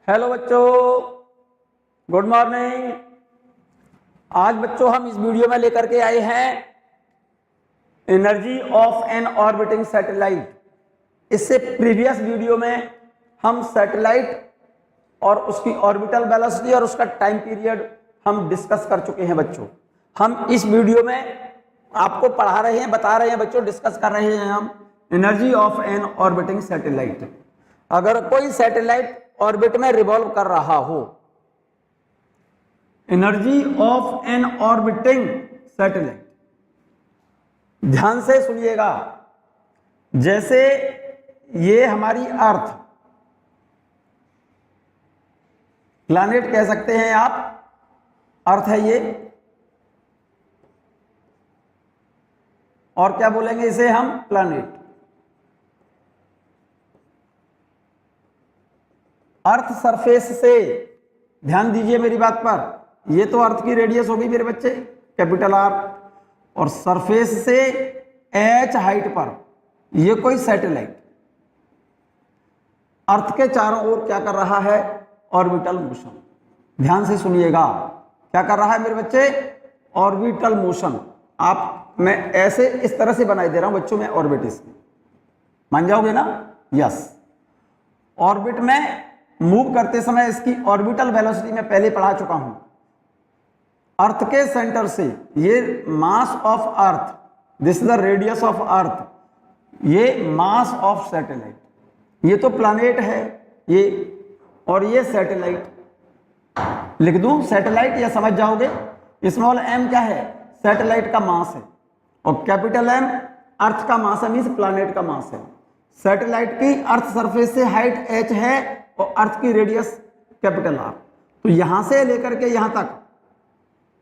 Hello बच्चों, good morning. आज बच्चों हम इस वीडियो में लेकर के आए हैं energy of an orbiting satellite. इससे प्रीवियस वीडियो में हम सैटेलाइट और उसकी ऑर्बिटल वेलोसिटी और उसका टाइम पीरियड हम डिस्कस कर चुके हैं बच्चों। हम इस वीडियो में आपको पढ़ा रहे हैं, बता रहे हैं बच्चों, डिस्कस कर रहे हैं हम energy of an orbiting satellite. अगर कोई सैटेलाइट ऑर्बिट में रिवॉल्व कर रहा हो, energy of an orbiting satellite, ध्यान से सुनिएगा। जैसे ये हमारी अर्थ, प्लैनेट कह सकते हैं आप, अर्थ है ये, और क्या बोलेंगे इसे हम, प्लैनेट। अर्थ सरफेस से, ध्यान दीजिए मेरी बात पर, ये तो अर्थ की रेडियस होगी मेरे बच्चे, कैपिटल आर, और सरफेस से h हाइट पर ये कोई सैटेलाइट अर्थ के चारों ओर क्या कर रहा है, ऑर्बिटल मोशन। ध्यान से सुनिएगा, क्या कर रहा है मेरे बच्चे, ऑर्बिटल मोशन। आप, मैं ऐसे इस तरह से बनाई दे रहा हूं बच्चों में, ऑर्बिट इसकी, मान जाओगे ना, यस। ऑर्बिट में मूव करते समय इसकी ऑर्बिटल वेलोसिटी में पहले पढ़ा चुका हूं। अर्थ के सेंटर से, ये मास of earth, this is the radius of earth, ये मास ऑफ सैटेलाइट, ये तो प्लैनेट है ये, और ये सैटेलाइट लिख दूं, सैटेलाइट, या समझ जाओगे। स्मॉल m क्या है, सैटेलाइट का मास है, और कैपिटल M अर्थ का मास है, मींस प्लैनेट का मास है। सैटेलाइट की अर्थ सरफेस से हाइट h है और अर्थ की रेडियस कैपिटल R। तो यहां से लेकर के यहां तक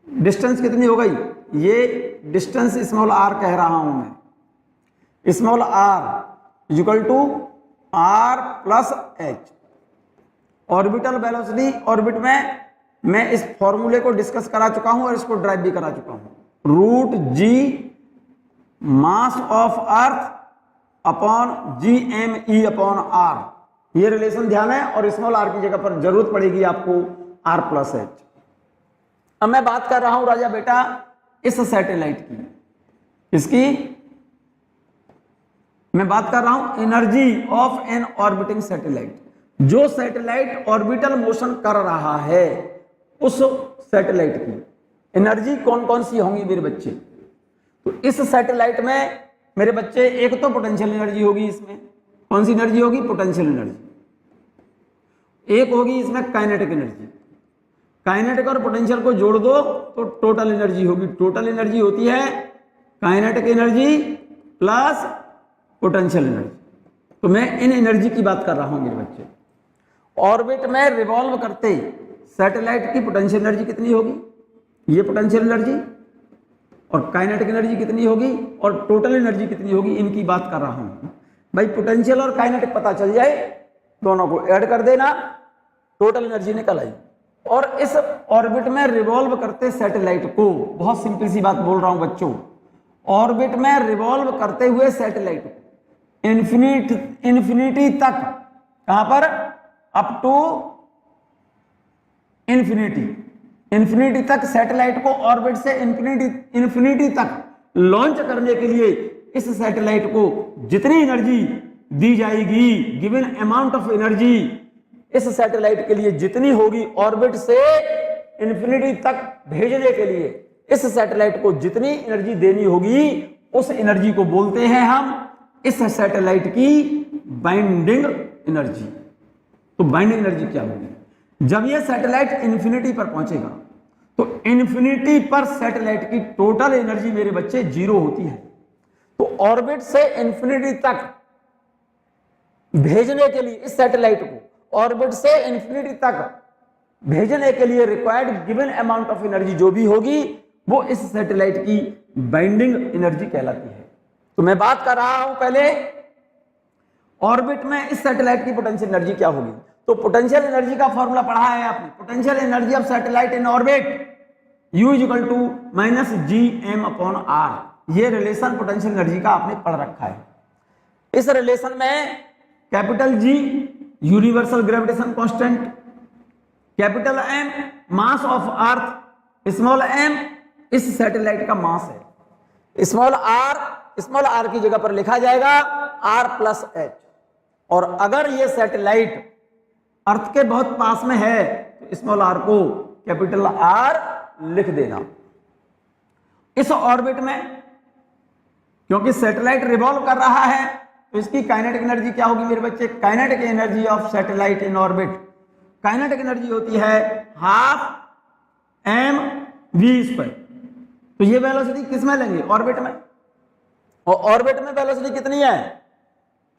डिस्टेंस कितनी हो गई, ये डिस्टेंस स्मॉल r कह रहा हूं मैं, small r equal to r plus h। Orbital velocity, orbit में मैं इस फॉर्मूले को डिस्कस करा चुका हूं और इसको ड्राइव भी करा चुका हूं, root g mass of earth upon GME upon r, ये रिलेशन ध्यान है। और स्मॉल r की जगह पर जरूरत पड़ेगी आपको r प्लस h। अब मैं बात कर रहा हूं राजा बेटा इस सैटेलाइट की, इसकी मैं बात कर रहा हूं energy of an orbiting satellite. जो सैटेलाइट ऑर्बिटल मोशन कर रहा है, उस सैटेलाइट की एनर्जी कौन कौन सी होंगी मेरे बच्चे। तो इस सैटेलाइट में मेरे बच्चे एक तो पोटेंशियल एनर्जी होगी, इसमें कौन सी एनर्जी होगी, पोटेंशियल एनर्जी। एक होगी इसमें काइनेटिक एनर्जी, काइनेटिक और पोटेंशियल को जोड़ दो तो टोटल एनर्जी होगी। टोटल एनर्जी होती है kinetic energy plus potential energy. तो मैं इन एनर्जी की बात कर रहा हूं मेरे बच्चे। ऑर्बिट में रिवॉल्व करते सैटेलाइट की पोटेंशियल एनर्जी कितनी होगी, ये पोटेंशियल एनर्जी, और काइनेटिक एनर्जी कितनी होगी, और टोटल एनर्जी कितनी होगी, इनकी बात कर रहा हूं भाई। पोटेंशियल और काइनेटिक पता चल जाए, दोनों को ऐड कर देना, टोटल एनर्जी निकल आई। और इस ऑर्बिट में रिवॉल्व करते सैटेलाइट को, बहुत सिंपल सी बात बोल रहा हूं बच्चों, ऑर्बिट में रिवॉल्व करते हुए सैटेलाइट को इन्फिनिटी तक, कहां पर, अप टू इन्फिनिटी तक सैटेलाइट को ऑर्बिट से इन्फिनिटी तक लॉन्च करने के लिए इस सैटेलाइट को जितनी एनर्जी दी जाएगी, गिवन अमाउंट ऑफ एनर्जी इस सैटेलाइट के लिए जितनी होगी, ऑर्बिट से इन्फिनिटी तक भेजने के लिए इस सैटेलाइट को जितनी एनर्जी देनी होगी, उस एनर्जी को बोलते हैं हम इस सैटेलाइट की बाइंडिंग एनर्जी। तो बाइंडिंग एनर्जी क्या होगी, जब यह सैटेलाइट इन्फिनिटी पर पहुंचेगा तो इन्फिनिटी पर सैटेलाइट की टोटल एनर्जी मेरे बच्चे 0 होती है। तो ऑर्बिट से इन्फिनिटी तक भेजने के लिए इस सैटेलाइट को ऑर्बिट से इन्फिनिटी तक भेजने के लिए required given amount of energy जो भी होगी, वो इस सैटेलाइट की बाइंडिंग एनर्जी कहलाती है। तो मैं बात कर रहा हूं पहले ऑर्बिट में इस सैटेलाइट की पोटेंशियल एनर्जी क्या होगी। तो पोटेंशियल एनर्जी का फॉर्मूला पढ़ा है आपने, potential energy of satellite in orbit U equal to minus GM upon R। ये रिलेशन पोटेंशियल एनर्जी का आपने पढ़ रखा है। इस रिलेशन में capital G universal gravitation constant, capital M mass of earth, small M इस सैटेलाइट का मास है। स्मॉल आर की जगह पर लिखा जाएगा r+h। और अगर ये सैटेलाइट अर्थ के बहुत पास में है तो स्मॉल आर को कैपिटल आर लिख देना। इस ऑर्बिट में क्योंकि सैटेलाइट रिवॉल्व कर रहा है तो इसकी काइनेटिक एनर्जी क्या होगी मेरे बच्चे? Kinetic energy of satellite in orbit, kinetic energy होती है ½ mv²। तो ये वेलोसिटी किस में लेंगे? ऑर्बिट में। और ऑर्बिट में वेलोसिटी कितनी है?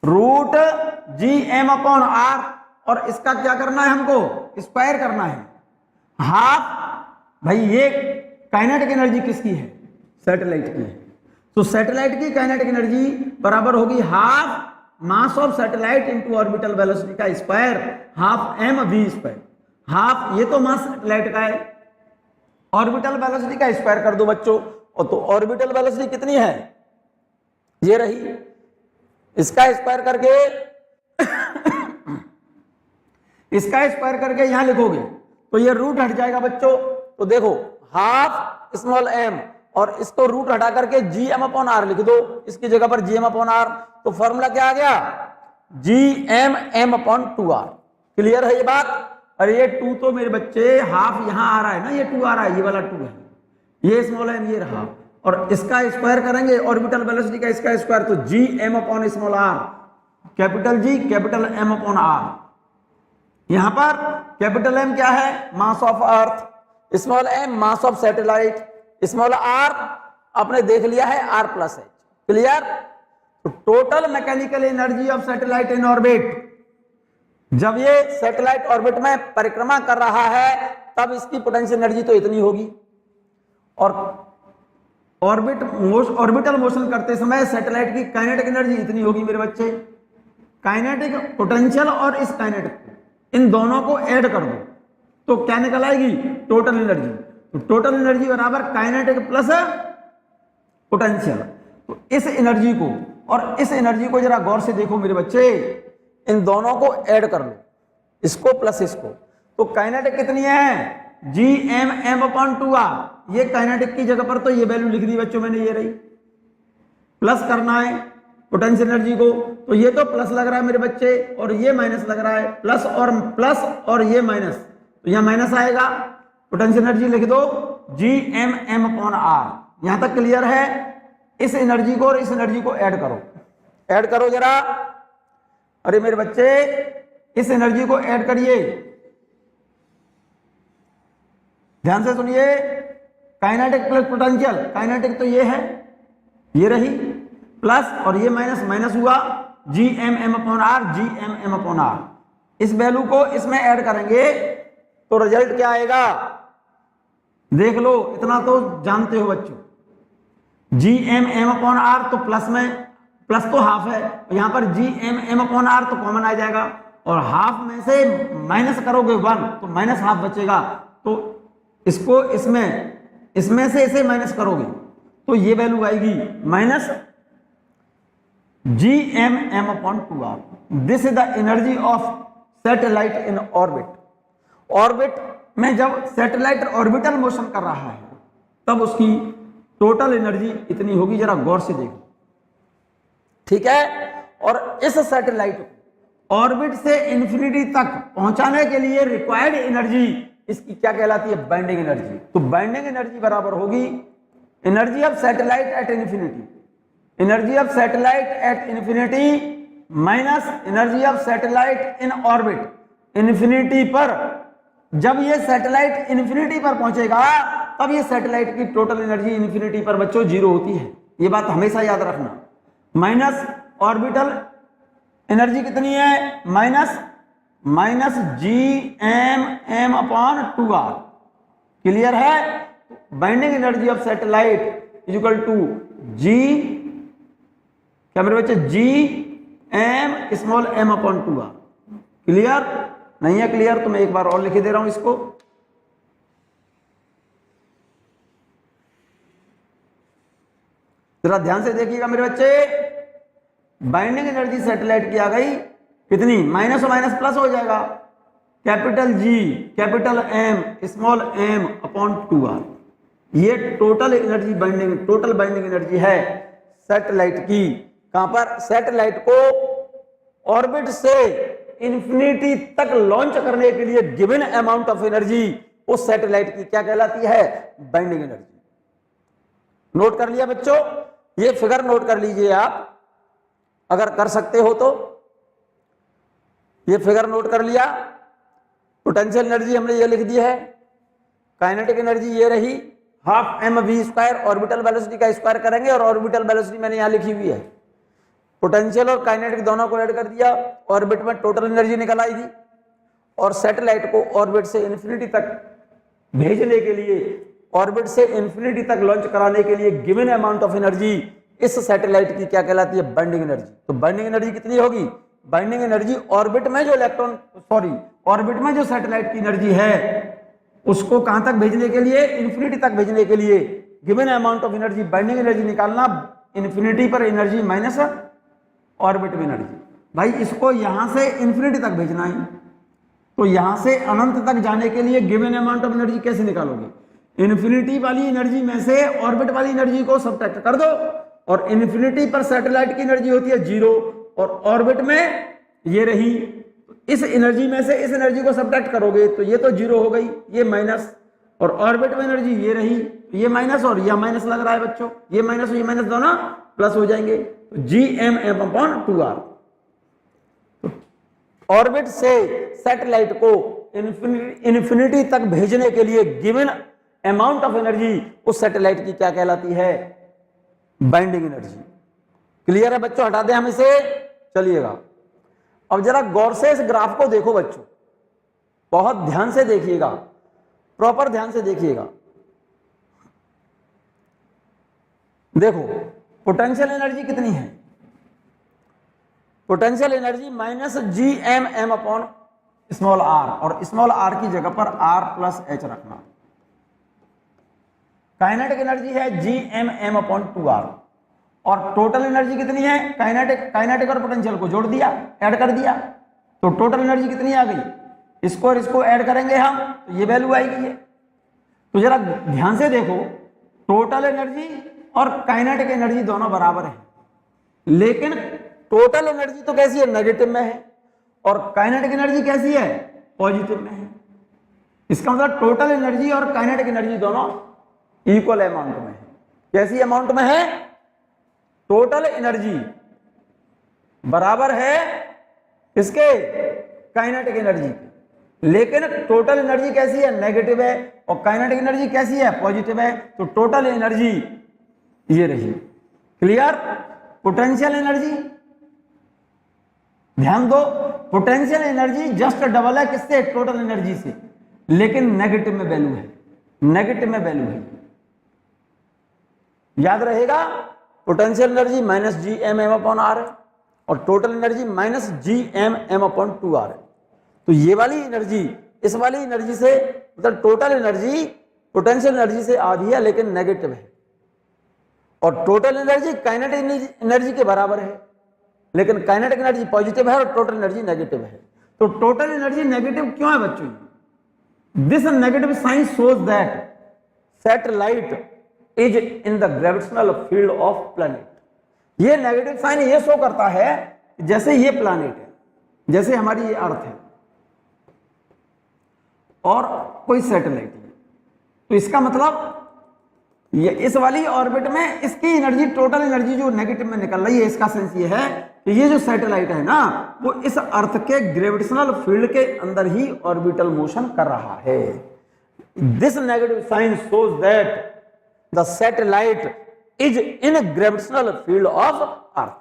√gm/r। और इसका क्या करना है हमको? स्क्वायर करना है। भाई ये काइनेटिक एनर्जी किसकी है? सैटेलाइट की है। तो सैटेलाइट की काइनेटिक एनर्जी बराबर होगी half mass of satellite into orbital velocity का स्क्वायर, ½mv²। हाफ ये तो मास सैटेलाइट का है, ऑर्बिटल वेलोसिटी का स्क्वायर कर दो बच्चों। और तो ऑर्बिटल वेलोसिटी कितनी है? ये रही। इसका स्क्वायर करके इसका स्क्वायर करके यहां लिखोगे तो ये रूट हट जाएगा बच्चों। तो देखो हाफ स्मॉल एम और इसको रूट हटा करके gm/r लिख दो, इसकी जगह पर gm/r। तो फॉर्मूला क्या आ गया? gmm/2r। क्लियर है ये बात? और ये 2 तो मेरे बच्चे हाफ यहां आ रहा है ना, ये 2 आ रहा है, ये वाला 2 है, ये स्मॉल एम ये रहा। और इसका स्क्वायर करेंगे ऑर्बिटल वेलोसिटी का, इसका स्क्वायर तो gm/r, capital G capital M/r। यहां पर कैपिटल M क्या है? मास of earth, small m mass of satellite, small r आपने देख लिया है r+h। क्लियर? तो total mechanical energy of satellite in orbit, जब ये सैटेलाइट ऑर्बिट में परिक्रमा कर रहा है तब इसकी पोटेंशियल एनर्जी तो इतनी होगी। और ऑर्बिटल मोशन करते समय सैटेलाइट की काइनेटिक एनर्जी इतनी होगी मेरे बच्चे। काइनेटिक पोटेंशियल और इस काइनेटिक इन दोनों को ऐड कर दो तो क्या निकल आएगी? Total energy. तो टोटल एनर्जी बराबर काइनेटिक प्लस पोटेंशियल। तो इस एनर्जी को और इस एनर्जी को जरा गौर से देखो मेरे बच्चे, इन दोनों को ऐड कर लो, इसको प्लस इसको। तो काइनेटिक कितनी है? gmm/2r। ये काइनेटिक की जगह पर तो ये वैल्यू लिख दी बच्चों मैंने, ये रही। प्लस करना है पोटेंशियल एनर्जी को, तो ये तो प्लस लग रहा है मेरे बच्चे और ये माइनस लग रहा है। प्लस और ये माइनस, तो यहां माइनस आएगा। पोटेंशियल एनर्जी लिख दो gmm/r। यहां तक क्लियर है? इस एनर्जी को और इस एनर्जी को ऐड करो जरा। अरे मेरे बच्चे इस एनर्जी को ऐड करिए, ध्यान से सुनिए। काइनेटिक प्लस पोटेंशियल, काइनेटिक तो ये है, ये रही, प्लस और ये माइनस हुआ gmm/r। इस वैल्यू को इसमें ऐड करेंगे तो रिजल्ट क्या आएगा? देख लो, इतना तो जानते हो बच्चों। gmm/r तो प्लस में, प्लस तो हाफ है, यहां पर gmm/r तो कॉमन आ जाएगा और हाफ में से माइनस करोगे 1 तो माइनस हाफ बचेगा। तो इसको इसमें से इसे माइनस करोगे तो ये वैल्यू आएगी minus gmm/2r। This is the energy of satellite in orbit. Orbit में जब सैटेलाइट ऑर्बिटल मोशन कर रहा है तब उसकी टोटल एनर्जी इतनी होगी, जरा गौर से देखो, ठीक है। और इस सैटेलाइट को ऑर्बिट से इंफिनिटी तक पहुंचाने के लिए रिक्वायर्ड एनर्जी इसकी क्या कहलाती है? Binding energy. तो बाइंडिंग एनर्जी बराबर होगी energy of satellite at infinity, energy of satellite at infinity minus energy of satellite in orbit. Infinity पर, जब ये सैटेलाइट इन्फिनिटी पर पहुंचेगा तब ये सैटेलाइट की टोटल एनर्जी इन्फिनिटी पर बच्चों 0 होती है, ये बात हमेशा याद रखना। माइनस ऑर्बिटल एनर्जी कितनी है? Minus gmm/2r। क्लियर है? Binding energy of satellite is equal to g, क्या मेरे बच्चे? gm/m/2r। क्लियर? नहीं है क्लियर तो मैं एक बार और लिख दे रहा हूं इसको। जरा ध्यान से देखिएगा मेरे बच्चे, बाइंडिंग एनर्जी सैटेलाइट की आ गई कितनी? माइनस और माइनस प्लस हो जाएगा, capital G capital M small m upon 2r। ये total energy total binding energy है सैटेलाइट की। कहां पर? सैटेलाइट को ऑर्बिट से इंफिनिटी तक लॉन्च करने के लिए गिवन अमाउंट ऑफ एनर्जी उस सैटेलाइट की क्या कहलाती है? Binding energy. नोट कर लिया बच्चों? ये फिगर नोट कर लीजिए आप, अगर कर सकते हो तो। ये फिगर नोट कर लिया। पोटेंशियल एनर्जी हमने ये लिख दी है, काइनेटिक एनर्जी ये रही half M V square, orbital velocity का स्क्वायर करेंगे और ऑर्बिटल वेलोसिटी मैंने यहां लिखी हुई है। पोटेंशियल और काइनेटिक दोनों को ऐड कर दिया, ऑर्बिट में टोटल एनर्जी निकल आई थी। और सैटेलाइट को ऑर्बिट से इंफिनिटी तक भेजने के लिए, ऑर्बिट से इंफिनिटी तक लॉन्च कराने के लिए गिवन अमाउंट ऑफ एनर्जी इस सैटेलाइट की क्या कहलाती है? Binding energy. तो बाइंडिंग एनर्जी कितनी होगी? बाइंडिंग एनर्जी ऑर्बिट में जो ऑर्बिट में जो सैटेलाइट की एनर्जी है उसको कहां तक भेजने के लिए? इंफिनिटी तक भेजने के लिए given amount of energy, binding energy निकालना, इंफिनिटी पर एनर्जी माइनस ऑर्बिट में एनर्जी। भाई इसको यहां से इंफिनिटी तक भेजना है, तो यहां से अनंत तक जाने के लिए गिवन अमाउंट ऑफ एनर्जी कैसे निकालोगे? इन्फिनिटी वाली एनर्जी में से ऑर्बिट वाली एनर्जी को सब्ट्रैक्ट कर दो, और इन्फिनिटी पर सैटेलाइट की एनर्जी होती है 0 और ऑर्बिट में ये रही। इस एनर्जी में से इस एनर्जी को सब्ट्रैक्ट करोगे तो ये तो 0 हो गई, ये माइनस, और ऑर्बिट में एनर्जी ये रही, ये माइनस और यह माइनस लग रहा है बच्चों, ये माइनस और ये माइनस दोनों प्लस हो जाएंगे, तो GMM अपॉन 2r। ऑर्बिट से सैटेलाइट को इन्फिनिटी तक भेजने के लिए गिवन अमाउंट ऑफ एनर्जी उस सैटेलाइट की क्या कहलाती है? Binding energy. क्लियर है बच्चों? हटा दें हम इसे, चलिएगा। अब जरा गौर से इस ग्राफ को देखो बच्चों, बहुत ध्यान से देखिएगा, प्रॉपर ध्यान से देखिएगा। देखो पोटेंशियल एनर्जी कितनी है? Potential energy minus GMM upon small r, और स्मॉल r की जगह पर r प्लस h रखना। काइनेटिक एनर्जी है GMM अपॉन 2r, और टोटल एनर्जी कितनी है? काइनेटिक और पोटेंशियल को जोड़ दिया, ऐड कर दिया, तो टोटल एनर्जी कितनी आ गई? इसको और इसको ऐड करेंगे हम तो ये वैल्यू आएगी ये। तो जरा ध्यान से देखो, टोटल एनर्जी और काइनेटिक एनर्जी दोनों बराबर है, लेकिन टोटल एनर्जी तो कैसी है? नेगेटिव में है, और काइनेटिक एनर्जी कैसी है? पॉजिटिव में है। इसका मतलब टोटल एनर्जी और काइनेटिक एनर्जी दोनों इक्वल अमाउंट में है। कैसी अमाउंट में है? टोटल एनर्जी बराबर है किसके? काइनेटिक एनर्जी के, लेकिन टोटल एनर्जी कैसी है? नेगेटिव है, और काइनेटिक एनर्जी कैसी है? पॉजिटिव है। तो टोटल एनर्जी ये रही। क्लियर? पोटेंशियल एनर्जी ध्यान दो, पोटेंशियल एनर्जी जस्ट डबल है किससे? टोटल एनर्जी से, लेकिन नेगेटिव में वैल्यू है, नेगेटिव में वैल्यू है। याद रहेगा, potential energy minus GMM upon r है, और total energy minus GMM upon 2r है। तो ये वाली एनर्जी इस वाली एनर्जी से, मतलब टोटल एनर्जी पोटेंशियल एनर्जी से आधी है लेकिन नेगेटिव है, और टोटल एनर्जी काइनेटिक एनर्जी के बराबर है, लेकिन काइनेटिक एनर्जी पॉजिटिव है और टोटल एनर्जी नेगेटिव है। तो टोटल एनर्जी नेगेटिव क्यों है बच्चों? This negative sign shows that satellite is in the gravitational field of planet. ये नेगेटिव साइन ये शो करता है जैसे ये प्लैनेट है, जैसे हमारी ये अर्थ है और कोई सैटेलाइट है, तो इसका मतलब ये इस वाली ऑर्बिट में इसकी एनर्जी, टोटल एनर्जी जो नेगेटिव में निकल रही है, इसका सेंस ये है कि ये जो सैटेलाइट है ना, वो इस अर्थ के ग्रेविटेशनल फील्ड के अंदर ही ऑर्बिटल मोशन कर रहा है। This negative sign shows that the satellite is in gravitational field of earth.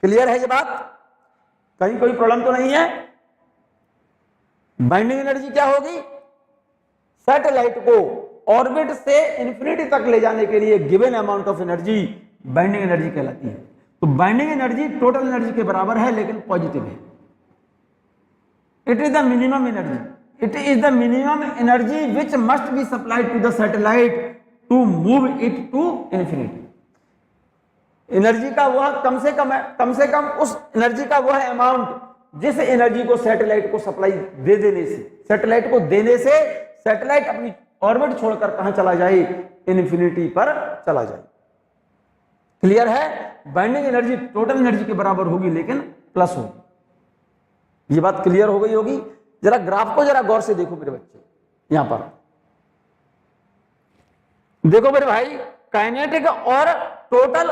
Clear है ये बात? कहीं कोई प्रॉब्लम तो नहीं है? बाइंडिंग एनर्जी क्या होगी? सैटेलाइट को ऑर्बिट से इंफिनिटी तक ले जाने के लिए given amount of energy binding energy कहलाती है। तो बाइंडिंग एनर्जी टोटल एनर्जी के बराबर है लेकिन पॉजिटिव है। It is the minimum energy, it is the minimum energy which must be supplied to the satellite to move it to infinity. Energy का वह कम से कम उस एनर्जी का वह अमाउंट जिस एनर्जी को सैटेलाइट को सप्लाई दे देने से, सैटेलाइट को देने से सैटेलाइट अपनी ऑर्बिट छोड़कर कहां चला जाए, इन्फिनिटी पर चला जाए। क्लियर है? बाइंडिंग एनर्जी टोटल एनर्जी के बराबर होगी लेकिन प्लस होगी। ये बात क्लियर हो गई होगी। जरा ग्राफ को जरा गौर से देखो मेरे बच्चे, यहां पर देखो मेरे भाई, काइनेटिक और टोटल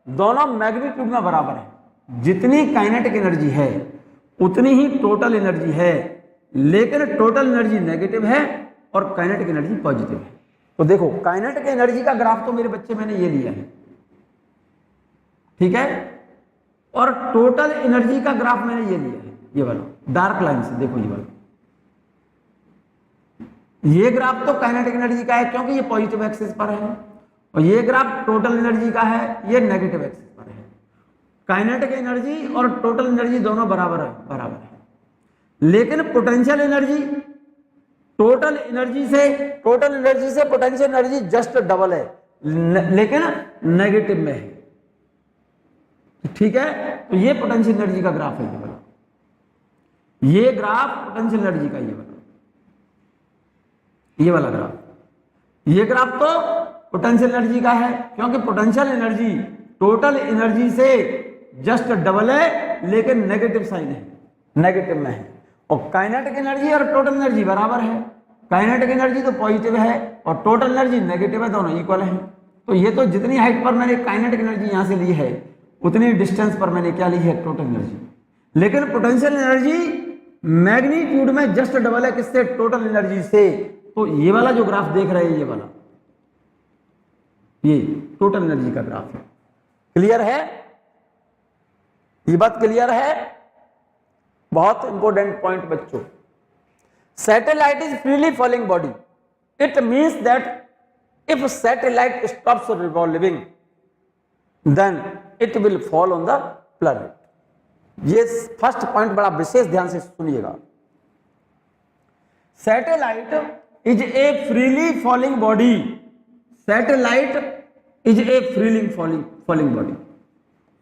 दोनों मैग्नीट्यूड में बराबर है। जितनी काइनेटिक एनर्जी है उतनी ही टोटल एनर्जी है, लेकिन टोटल एनर्जी नेगेटिव है और काइनेटिक एनर्जी पॉजिटिव है। तो देखो काइनेटिक एनर्जी का ग्राफ तो मेरे बच्चे मैंने ये लिया है, ठीक है, और टोटल एनर्जी का ग्राफ मैंने ये लिया है, ये वाला डार्क लाइन से देखो, ये वाला ये ग्राफ तो काइनेटिक एनर्जी का है क्योंकि ये पॉजिटिव एक्सिस पर है, और ये ग्राफ टोटल एनर्जी का है, ये नेगेटिव एक्सिस पर है। काइनेटिक एनर्जी और टोटल एनर्जी दोनों बराबर है, लेकिन पोटेंशियल एनर्जी टोटल एनर्जी से पोटेंशियल एनर्जी जस्ट डबल है, लेकिन नेगेटिव में है, ठीक है। तो ये पोटेंशियल एनर्जी का ग्राफ है, ये वाला, ये ग्राफ पोटेंशियल एनर्जी का, ये वाला ग्राफ, ये ग्राफ तो पोटेंशियल एनर्जी का है क्योंकि पोटेंशियल एनर्जी टोटल एनर्जी से जस्ट डबल है, लेकिन नेगेटिव साइन है, नेगेटिव में है। और काइनेटिक एनर्जी और टोटल एनर्जी बराबर है, काइनेटिक एनर्जी तो पॉजिटिव है और टोटल एनर्जी नेगेटिव है, दोनों इक्वल है। तो ये तो जितनी हाइट पर मैंने काइनेटिक एनर्जी यहां से ली है उतनी डिस्टेंस पर मैंने क्या ली है, टोटल एनर्जी। लेकिन पोटेंशियल एनर्जी मैग्नीट्यूड में जस्ट डबल है, किससे, टोटल एनर्जी से। तो ये वाला जो ग्राफ देख रहे हैं, ये वाला, ये टोटल एनर्जी का ग्राफ है। क्लियर है? ये बात क्लियर है? बहुत इंपॉर्टेंट पॉइंट बच्चों। Satellite is freely falling body, it means that if satellite stops revolving then it will fall on the planet. ये फर्स्ट पॉइंट बड़ा विशेष ध्यान से सुनिएगा। Satellite is a freely falling body, satellite is a freely falling body.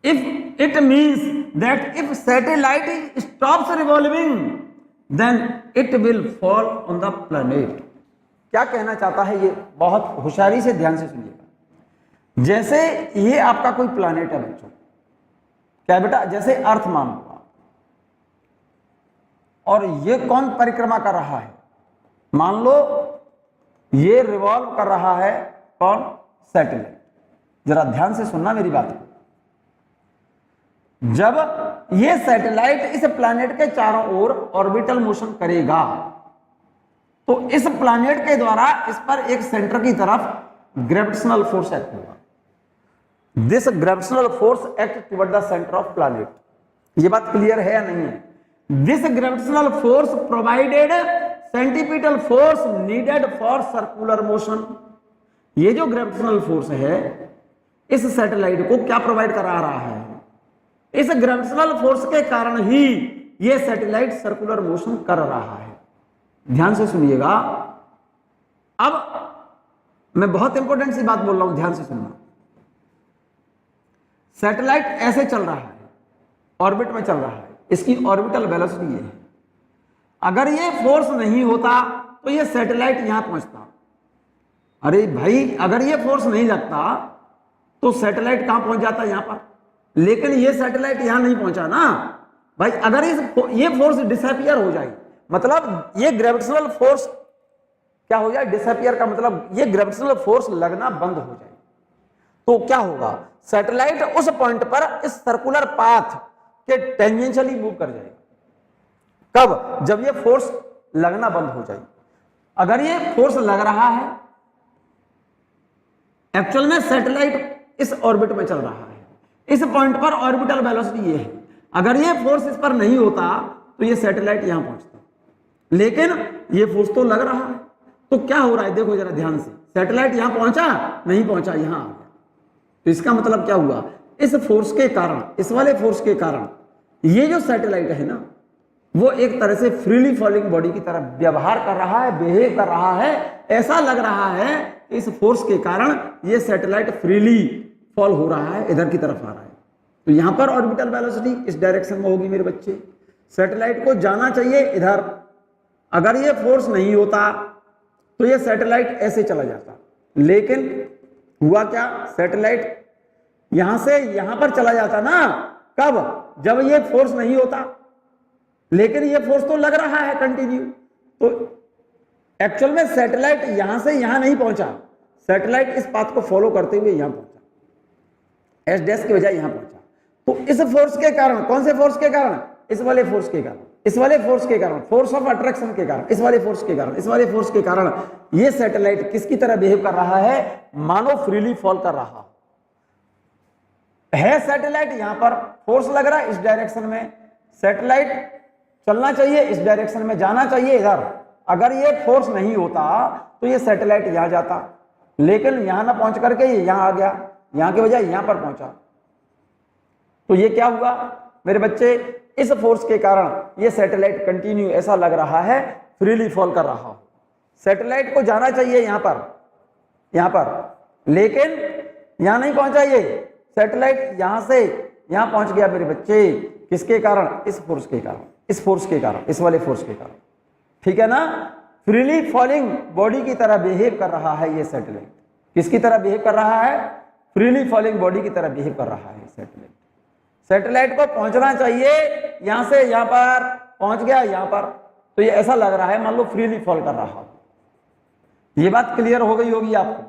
If it means that if satellite stops revolving then it will fall on the planet. क्या कहना चाहता है ये, बहुत होशियारी से ध्यान से सुनिएगा। जैसे ये आपका कोई प्लैनेट है बच्चों, क्या बेटा, जैसे अर्थ मान लो, और ये कौन परिक्रमा कर रहा है, मान लो ये रिवॉल्व कर रहा है, कौन, सैटेलाइट। जरा ध्यान से सुनना मेरी बात को। जब ये सैटेलाइट इस प्लैनेट के चारों ओर ऑर्बिटल मोशन करेगा तो इस प्लैनेट के द्वारा इस पर एक सेंटर की तरफ ग्रेविटेशनल फोर्स एक्ट होगा। This gravitational force act toward the centre of planet. ये बात क्लियर है या नहीं है? This gravitational force provided centripetal force needed for circular motion. ये जो ग्रेविटेशनल फोर्स है इस सैटेलाइट को क्या प्रोवाइड करा रहा है? इस ग्रेविटेशनल फोर्स के कारण ही ये सैटेलाइट सर्कुलर मोशन कर रहा है। ध्यान से सुनिएगा। अब मैं बहुत इंपॉर्टेंट सी बात बोल रहा हूं, ध्यान से सुनना। सैटेलाइट ऐसे चल रहा है, ऑर्बिट में चल रहा है, इसकी ऑर्बिटल वेलोसिटी है। अगर ये फोर्स नहीं होता तो ये सैटेलाइट यहां पहुंचता। अरे भाई, अगर ये फोर्स नहीं लगता तो सैटेलाइट कहां पहुंच जाता, यहां पर। लेकिन ये सैटेलाइट यहां नहीं पहुंचा ना भाई। अगर ये फोर्स डिसअपियर हो जाए, मतलब ये ग्रेविटेशनल फोर्स क्या हो जाए, डिसअपियर का मतलब ये ग्रेविटेशनल फोर्स लगना बंद हो जाए, तो क्या होगा, सैटेलाइट उस पॉइंट पर इस सर्कुलर पाथ के टेंजेंशियली मूव कर जाएगा। कब? जब ये फोर्स लगना बंद हो जाए। अगर ये फोर्स लग रहा है, एक्चुअल में सैटेलाइट इस ऑर्बिट में चल रहा है, इस पॉइंट पर ऑर्बिटल वेलोसिटी ये है। अगर ये फोर्स इस पर नहीं होता तो ये सैटेलाइट यहां पहुंचता, लेकिन ये फोर्स तो लग रहा है। तो क्या हो रहा है, देखो जरा ध्यान से। सैटेलाइट यहां पहुंचा, नहीं पहुंचा, यहां आ गया। तो इसका मतलब क्या हुआ, इस फोर्स के कारण, इस वाले फोर्स के कारण ये जो सैटेलाइट है ना, वो एक तरह से फ्रीली फॉलिंग बॉडी की तरह व्यवहार कर रहा है, बिहेव कर रहा है। ऐसा लग रहा है इस फोर्स के कारण ये सैटेलाइट फ्रीली फॉल हो रहा है, इधर की तरफ आ रहा है। तो यहां पर ऑर्बिटल वेलोसिटी इस डायरेक्शन में होगी मेरे बच्चे। सैटेलाइट को जाना चाहिए इधर, अगर ये फोर्स नहीं होता तो ये सैटेलाइट ऐसे चला जाता, लेकिन हुआ क्या, सैटेलाइट यहां से यहां पर चला जाता ना, कब, जब ये फोर्स नहीं होता, लेकिन ये फोर्स तो लग रहा है कंटिन्यू, तो एक्चुअल में सैटेलाइट यहां से यहां नहीं पहुंचा, सैटेलाइट इस पाथ को फॉलो करते हुए यहां पहुंचा, एस डैश की बजाय यहां पहुंचा। तो इस फोर्स के कारण, कौन से फोर्स के कारण, इस वाले फोर्स के कारण, इस वाले फोर्स के कारण, फोर्स ऑफ अट्रैक्शन के कारण, इस वाले फोर्स के कारण, इस वाले फोर्स के कारण ये सैटेलाइट किसकी तरह बिहेव कर रहा है, मानो फ्रीली फॉल कर रहा है। सैटेलाइट यहां पर फोर्स लग रहा है इस डायरेक्शन में, सैटेलाइट चलना चाहिए इस डायरेक्शन में, जाना चाहिए इधर, अगर ये फोर्स नहीं होता तो ये सैटेलाइट यहां जाता, लेकिन यहां ना पहुंच करके ये यहां आ गया, यहां के बजाय यहां पर पहुंचा। तो ये क्या हुआ मेरे बच्चे, इस फोर्स के कारण ये सैटेलाइट कंटिन्यू ऐसा लग रहा है फ्रीली फॉल कर रहा हो। सैटेलाइट को जाना चाहिए यहां पर, लेकिन यहां नहीं पहुंचा, ये सैटेलाइट यहां से यहां पहुंच गया मेरे बच्चे, किसके कारण, इस फोर्स के कारण, इस फोर्स के कारण, इस वाले फोर्स के कारण, ठीक है ना। फ्रीली फॉलिंग बॉडी की तरह बिहेव कर रहा है ये सैटेलाइट, किसकी तरह बिहेव कर रहा है, फ्रीली फॉलिंग बॉडी की तरह बिहेव कर रहा है सैटेलाइट। सैटेलाइट को पहुंचना चाहिए यहां से यहां पर, पहुंच गया यहां पर, तो ये ऐसा लग रहा है मान लो फ्रीली फॉल कर रहा हो। ये बात क्लियर हो गई होगी आपको,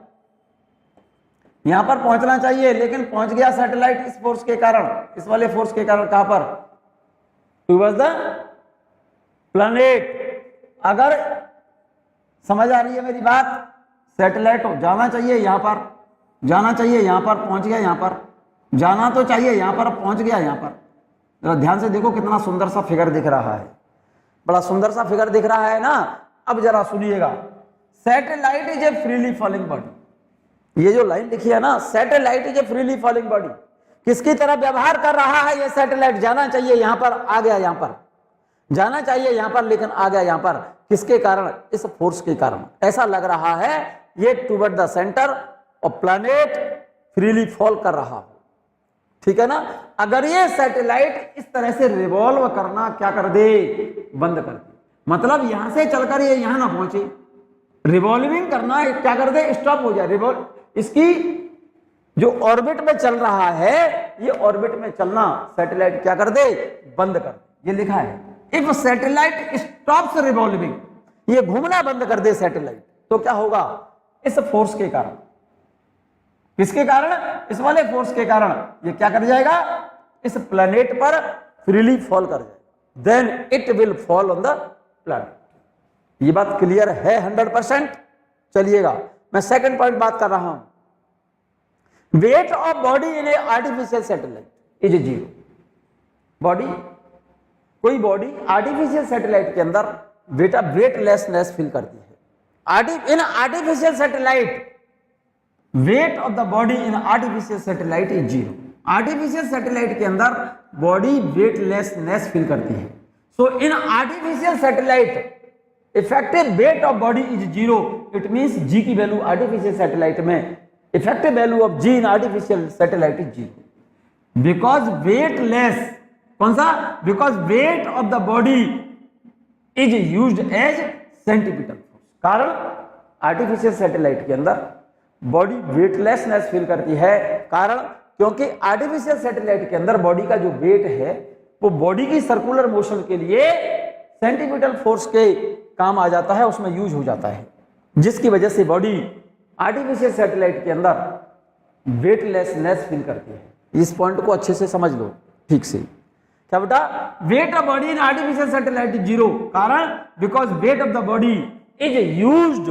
यहां पर पहुंचना चाहिए लेकिन पहुंच गया सैटेलाइट इस फोर्स के कारण, इस वाले फोर्स के कारण, कहां पर, टुवर्ड्स द प्लैनेट। अगर समझ आ रही है मेरी बात, सैटेलाइट जाना चाहिए यहां पर, जाना चाहिए यहां पर, पहुंच गया यहां पर, जाना तो चाहिए यहां पर, पहुंच गया यहां पर। जरा ध्यान से देखो कितना सुंदर सा फिगर दिख रहा है, बड़ा सुंदर सा फिगर दिख रहा है ना। अब जरा सुनिएगा, satellite is a freely falling body, ये जो लाइन लिखी है ना, satellite is a freely falling body, किसकी तरह व्यवहार कर रहा है ये सैटेलाइट, जाना चाहिए यहां पर, आ गया यहां पर, जाना चाहिए यहां पर, लेकिन आ गया यहां पर, किसके कारण, इस फोर्स के कारण। ऐसा लग रहा है ये toward the centre of planet freely fall कर रहा हो, ठीक है ना। अगर ये सैटेलाइट इस तरह से रिवॉल्व करना क्या कर दे, बंद कर दे, मतलब यहां से चलकर ये यहां ना पहुंचे, रिवॉल्विंग करना क्या कर दे, स्टॉप हो जाए, रिवॉल्व, इसकी जो ऑर्बिट में चल रहा है, ये ऑर्बिट में चलना सैटेलाइट क्या कर दे, बंद कर दे। ये लिखा है, इफ सैटेलाइट स्टॉप्स रिवॉल्विंग, ये घूमना बंद कर दे सैटेलाइट, तो क्या होगा, इस फोर्स के कारण, किसके कारण, इस वाले फोर्स के कारण ये क्या कर जाएगा, इस प्लैनेट पर फ्रीली फॉल कर जाएगा, then it will fall on the planet. ये बात क्लियर है 100%। चलिएगा मैं सेकंड पॉइंट बात कर रहा हूं, weight of body in a artificial satellite is zero. Body, कोई बॉडी आर्टिफिशियल सैटेलाइट के अंदर वेटलेसनेस फील करती है। In artificial satellite weight of the body in artificial satellite is zero. Artificial satellite के अंदर बॉडी वेटलेसनेस फील करती है। So in artificial satellite effective weight of body is zero, it means G की value artificial satellite में, effective value of G in artificial satellite is zero, because weightless, कौन सा, because weight of the body is used as centripetal force. कारण artificial satellite के अंदर body weightlessness feel करती है, कारण क्योंकि आर्टिफिशियल सैटेलाइट के अंदर बॉडी का जो वेट है वो बॉडी की सर्कुलर मोशन के लिए सेंटीपिटल फोर्स के काम आ जाता है, उसमें यूज हो जाता है, जिसकी वजह से बॉडी आर्टिफिशियल सैटेलाइट के अंदर वेटलेसनेस फील करती है। इस पॉइंट को अच्छे से समझ लो ठीक से। क्या बेटा, weight of body in artificial satellite is zero, कारण because weight of the body is used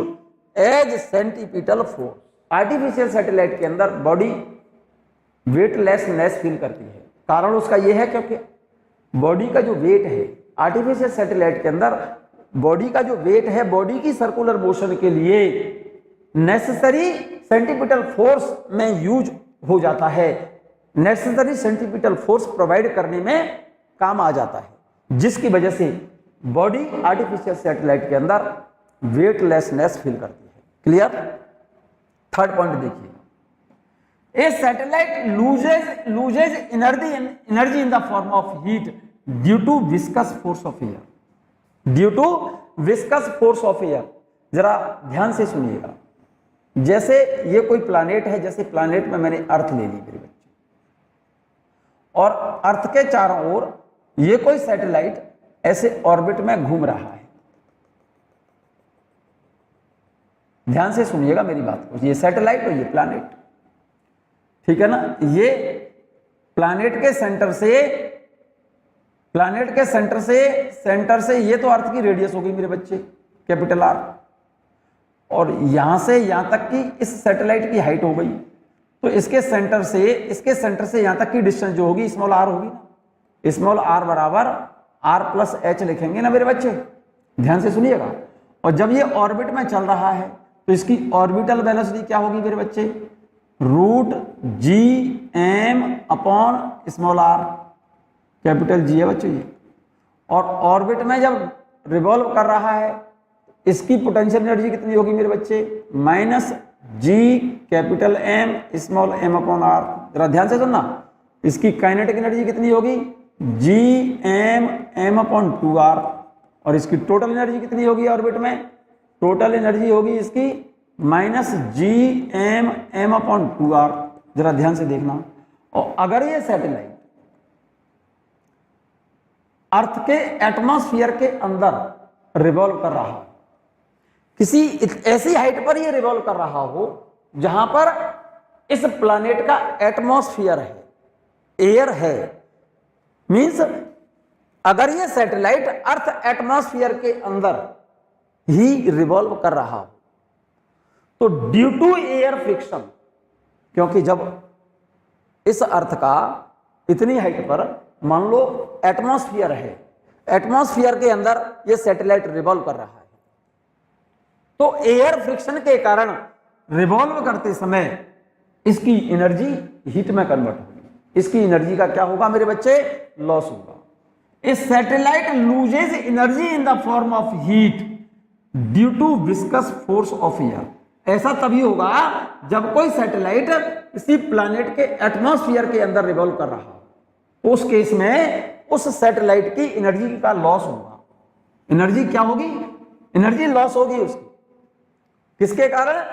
as centripetal force. Artificial satellite के अंदर बॉडी वेटलेसनेस फील करती है, कारण उसका यह है क्योंकि बॉडी का जो वेट है आर्टिफिशियल सैटेलाइट के अंदर, बॉडी का जो वेट है बॉडी की सर्कुलर मोशन के लिए नेसेसरी सेंटीपिटल फोर्स में यूज हो जाता है, नेसेसरी सेंटीपिटल फोर्स प्रोवाइड करने में काम आ जाता है, जिसकी वजह से बॉडी आर्टिफिशियल सैटेलाइट के अंदर वेटलेसनेस फील करती है। क्लियर। थर्ड पॉइंट देखिए, a satellite loses energy in the form of heat due to viscous force of air, due to viscous force of air. जरा ध्यान से सुनिएगा, जैसे ये कोई प्लैनेट है, जैसे प्लैनेट में मैंने अर्थ ले ली मेरे बच्चे, और अर्थ के चारों ओर ये कोई सैटेलाइट ऐसे ऑर्बिट में घूम रहा है। ध्यान से सुनिएगा मेरी बात को, ये सैटेलाइट और ये प्लैनेट, ठीक है ना। ये प्लैनेट के सेंटर से ये तो अर्थ की रेडियस होगी मेरे बच्चे, कैपिटल आर, और यहां से यहां तक की इस सैटेलाइट की हाइट हो गई, तो इसके सेंटर से यहां तक की डिस्टेंस जो होगी स्मॉल आर होगी ना। स्मॉल आर बराबर आर प्लस एच लिखेंगे ना मेरे बच्चे, ध्यान से सुनिएगा। और जब ये ऑर्बिट में चल रहा है तो इसकी ऑर्बिटल वेलोसिटी क्या होगी मेरे बच्चे, root G M upon small R, capital G है बच्चों ये। और ऑर्बिट में जब रिवॉल्व कर रहा है इसकी पोटेंशियल एनर्जी कितनी होगी मेरे बच्चे, minus G capital M small M upon R. जरा ध्यान से सुनना, इसकी काइनेटिक एनर्जी कितनी होगी, जी एम अपॉन 2r, और इसकी टोटल एनर्जी कितनी होगी ऑर्बिट में, टोटल एनर्जी होगी इसकी माइनस जी एम अपॉन 2r। जरा ध्यान से देखना। और अगर ये सैटेलाइट अर्थ के एटमॉस्फेयर के अंदर रिवॉल्व कर रहा हो, किसी ऐसी हाइट पर ये रिवॉल्व कर रहा हो जहां पर इस प्लैनेट का एटमॉस्फेयर है, एयर है, मींस अगर ये सैटेलाइट अर्थ एटमॉस्फेयर के अंदर ही रिवॉल्व कर रहा हो तो ड्यू टू एयर फ्रिक्शन, क्योंकि जब इस अर्थ का इतनी हाइट पर मान लो एटमॉस्फेयर है, एटमॉस्फेयर के अंदर ये सैटेलाइट रिवॉल्व कर रहा है, तो एयर फ्रिक्शन के कारण रिवॉल्व करते समय इसकी एनर्जी हीट में कन्वर्ट होगी। इसकी एनर्जी का क्या होगा मेरे बच्चे, लॉस होगा। इस satellite loses energy in the form of heat due to viscous force of air. ऐसा तभी होगा जब कोई सैटेलाइट किसी प्लैनेट के एटमॉस्फेयर के अंदर रिवॉल्व कर रहा हो, उस केस में उस सैटेलाइट की एनर्जी का लॉस होगा। एनर्जी क्या होगी, एनर्जी लॉस होगी उसकी, किसके कारण,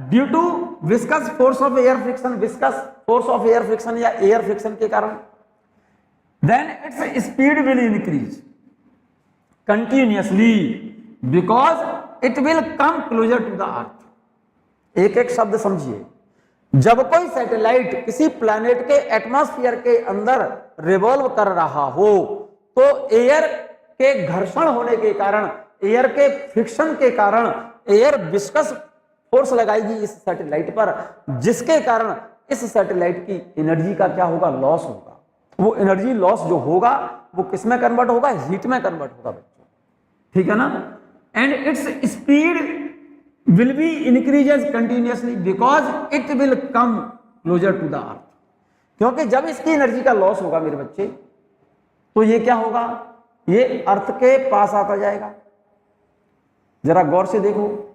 due to viscous force of air friction, viscous force of air friction या एयर फ्रिक्शन के कारण। Then its speed will increase continuously because it will come closer to the earth. एक एक शब्द समझिए, जब कोई सैटेलाइट किसी प्लैनेट के एटमॉस्फेयर के अंदर रिवॉल्व कर रहा हो तो एयर के घर्षण होने के कारण, एयर के फ्रिक्शन के कारण एयर विस्कस फोर्स लगाएगी इस सैटेलाइट पर, जिसके कारण इस सैटेलाइट की एनर्जी का क्या होगा, लॉस होगा। वो एनर्जी लॉस जो होगा वो किस में कन्वर्ट होगा, हीट में कन्वर्ट होगा बच्चों, ठीक है ना। And its speed will be increases continuously because it will come closer to the earth. क्योंकि जब इसकी एनर्जी का लॉस होगा मेरे बच्चे तो ये क्या होगा, ये अर्थ के पास आता जाएगा। जरा गौर से देखो,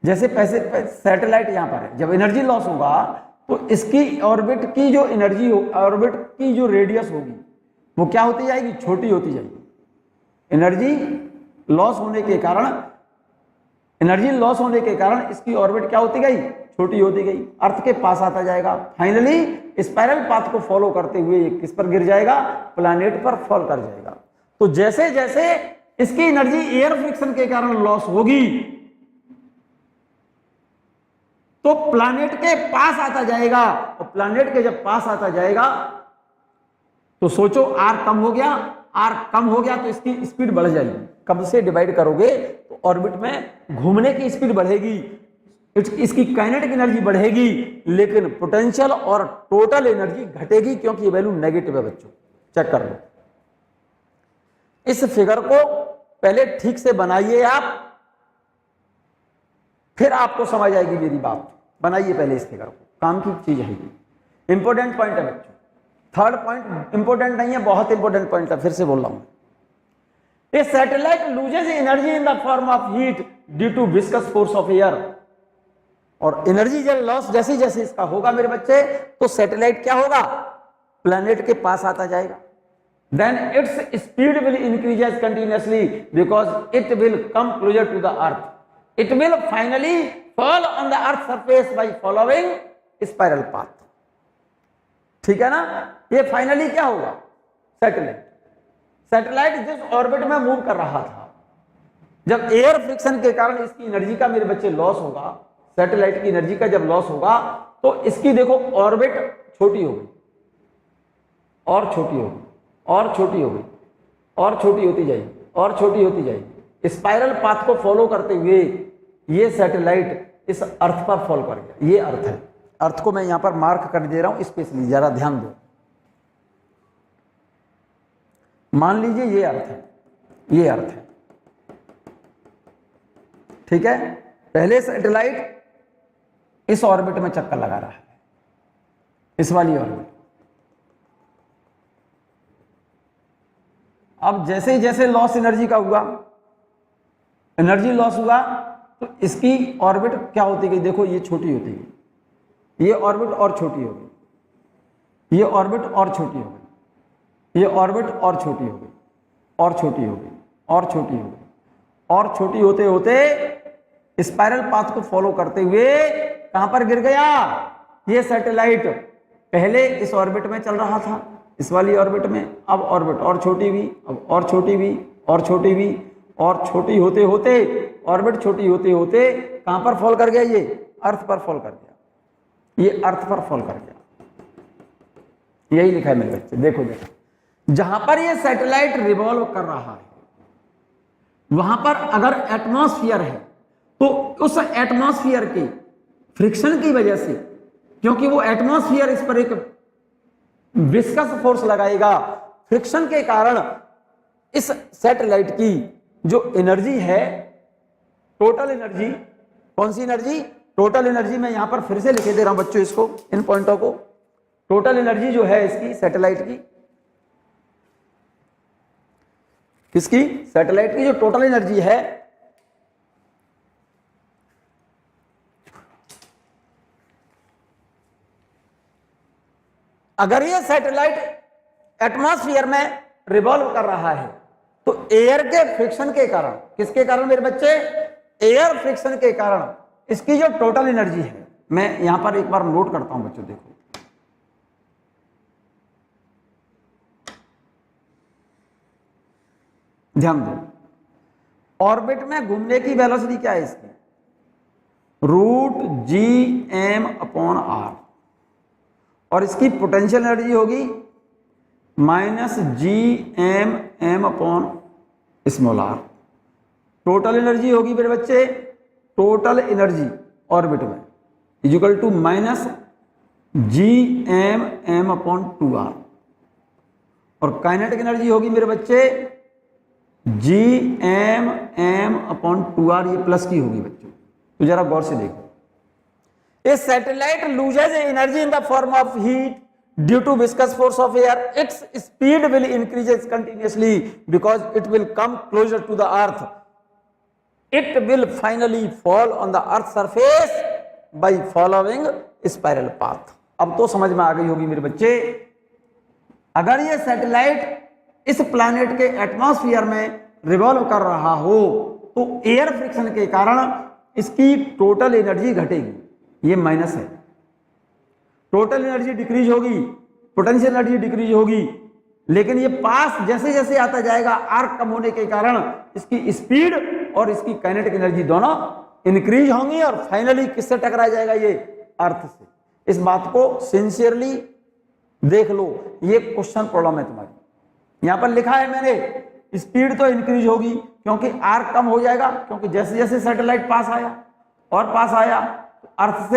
जैसे पैसे सैटेलाइट यहां पर है, जब एनर्जी लॉस होगा तो इसकी ऑर्बिट की जो एनर्जी हो, ऑर्बिट की जो रेडियस होगी वो क्या होती जाएगी, छोटी होती जाएगी। एनर्जी लॉस होने के कारण इसकी ऑर्बिट क्या होती गई, छोटी होती गई, अर्थ के पास आता जाएगा। फाइनली स्पाइरल पाथ को फॉलो करते हुए ये किस पर गिर जाएगा, प्लैनेट पर फॉल कर जाएगा। तो जैसे जैसे इसकी एनर्जी एयर फ्रिक्शन के कारण लॉस होगी तो प्लैनेट के पास आता जाएगा, और प्लैनेट के जब पास आता जाएगा तो सोचो आर कम हो गया, आर कम हो गया तो इसकी स्पीड बढ़ जाएगी। कब से डिवाइड करोगे तो ऑर्बिट में घूमने की स्पीड बढ़ेगी, इसकी काइनेटिक एनर्जी बढ़ेगी, लेकिन पोटेंशियल और टोटल एनर्जी घटेगी, क्योंकि ये वैल्यू नेगेटिव है बच्चों। चेक कर लो, इस फिगर को पहले ठीक से बनाइए आप, फिर आपको समझ आएगी मेरी बात। बनाइए पहले इस फिगर को, काम की चीज है ये, इंपॉर्टेंट पॉइंट है बच्चों। थर्ड पॉइंट इंपॉर्टेंट नहीं है, बहुत इंपॉर्टेंट पॉइंट है, फिर से बोल रहा हूं। A satellite loses energy in the form of heat due to viscous force of air. और एनर्जी जब लॉस जैसे जैसे इसका होगा मेरे बच्चे तो सैटेलाइट क्या होगा, प्लैनेट के पास आता जाएगा। then its speed will increases continuously because it will come closer to the earth. It will finally fall on the earth surface by following spiral path. ठीक है ना, ये फाइनली क्या होगा, सैटेलाइट जिस ऑर्बिट में मूव कर रहा था, जब एयर फ्रिक्शन के कारण इसकी एनर्जी का मेरे बच्चे लॉस होगा, सैटेलाइट की एनर्जी का जब लॉस होगा तो इसकी देखो ऑर्बिट छोटी होगी और छोटी होगी और छोटी होगी और छोटी होती जाएगी और छोटी होती जाएगी। स्पाइरल पाथ को फॉलो करते हुए ये सैटेलाइट इस अर्थ पर फॉल कर गया। ये अर्थ है, अर्थ को मैं यहां पर मार्क कर दे रहा हूं स्पेशली, जरा ध्यान दो। मान लीजिए ये अर्थ है, ये अर्थ है, ठीक है। पहले सैटेलाइट इस ऑर्बिट में चक्कर लगा रहा है, इस वाली ऑर्बिट। अब जैसे जैसे लॉस एनर्जी का हुआ, एनर्जी लॉस हुआ तो इसकी ऑर्बिट क्या होती गई, देखो ये छोटी होती गई, ये ऑर्बिट और छोटी हो गई, ये ऑर्बिट और छोटी हो गई, ये ऑर्बिट और छोटी हो गई और छोटी हो गई और छोटी हो गई और छोटी होते होते स्पाइरल पाथ को फॉलो करते हुए कहां पर गिर गया, ये सैटेलाइट पहले इस ऑर्बिट में चल रहा था, इस वाली ऑर्बिट में। अब ऑर्बिट और छोटी हुई, अब और छोटी हुई और छोटी हुई और छोटी होते होते ऑर्बिट छोटी होते होते कहां पर फॉल कर गया, ये अर्थ पर फॉल कर गया, ये अर्थ पर फॉल कर गया। यही लिखा है मेरे बच्चे, देखो देखो, जहां पर ये सैटेलाइट रिवॉल्व कर रहा है वहां पर अगर एटमॉस्फेयर है तो उस एटमॉस्फेयर के फ्रिक्शन की वजह से, क्योंकि वो एटमॉस्फेयर इस पर एक विस्कस फोर्स लगाएगा, फ्रिक्शन के कारण इस सैटेलाइट की जो एनर्जी है, टोटल एनर्जी, कौन सी एनर्जी, टोटल एनर्जी, मैं यहां पर फिर से लिखे दे रहा हूं बच्चों इसको, इन पॉइंटों को। टोटल एनर्जी जो है इसकी सैटेलाइट की, किसकी, सैटेलाइट की जो टोटल एनर्जी है अगर ये सैटेलाइट एटमॉस्फेयर में रिवॉल्व कर रहा है तो एयर के फ्रिक्शन के कारण, किसके कारण मेरे बच्चे, एयर फ्रिक्शन के कारण इसकी जो टोटल एनर्जी है, मैं यहां पर एक बार नोट करता हूं बच्चों, देखो ध्यान दो, ऑर्बिट में घूमने की वेलोसिटी क्या है इसकी, √Gm/r, और इसकी पोटेंशियल एनर्जी होगी -Gm/m/r। टोटल एनर्जी होगी मेरे बच्चे, टोटल एनर्जी ऑर्बिट में इक्वल टू -Gm/m/2r, और काइनेटिक एनर्जी होगी मेरे बच्चे Gm/m/2r, ये प्लस की होगी बच्चों, तो जरा गौर से देखो। A satellite loses energy in the form of heat due to viscous force of air. Its speed will increase continuously because it will come closer to the earth. It will finally fall on the earth surface by following spiral path. अब तो समझ में आ गई होगी मेरे बच्चे, अगर ये सैटेलाइट इस प्लैनेट के एटमॉस्फेयर में रिवॉल्व कर रहा हो तो एयर फ्रिक्शन के कारण इसकी टोटल एनर्जी घटेगी, ये माइनस है, टोटल एनर्जी डिक्रीज होगी, पोटेंशियल एनर्जी डिक्रीज होगी, लेकिन ये पास जैसे जैसे आता जाएगा, आर्क कम होने के कारण इसकी स्पीड और इसकी काइनेटिक एनर्जी दोनों इंक्रीज होंगी और फाइनली किससे टकरा जाएगा, ये अर्थ से। इस बात को सिंसियरली देख लो, ये क्वेश्चन प्रॉब्लम है तुम्हारी, यहां पर लिखा है मैंने, स्पीड तो इंक्रीज होगी क्योंकि आर्क कम हो जाएगा, क्योंकि जैसे जैसे सैटेलाइट पास आया और पास आया, अर्थ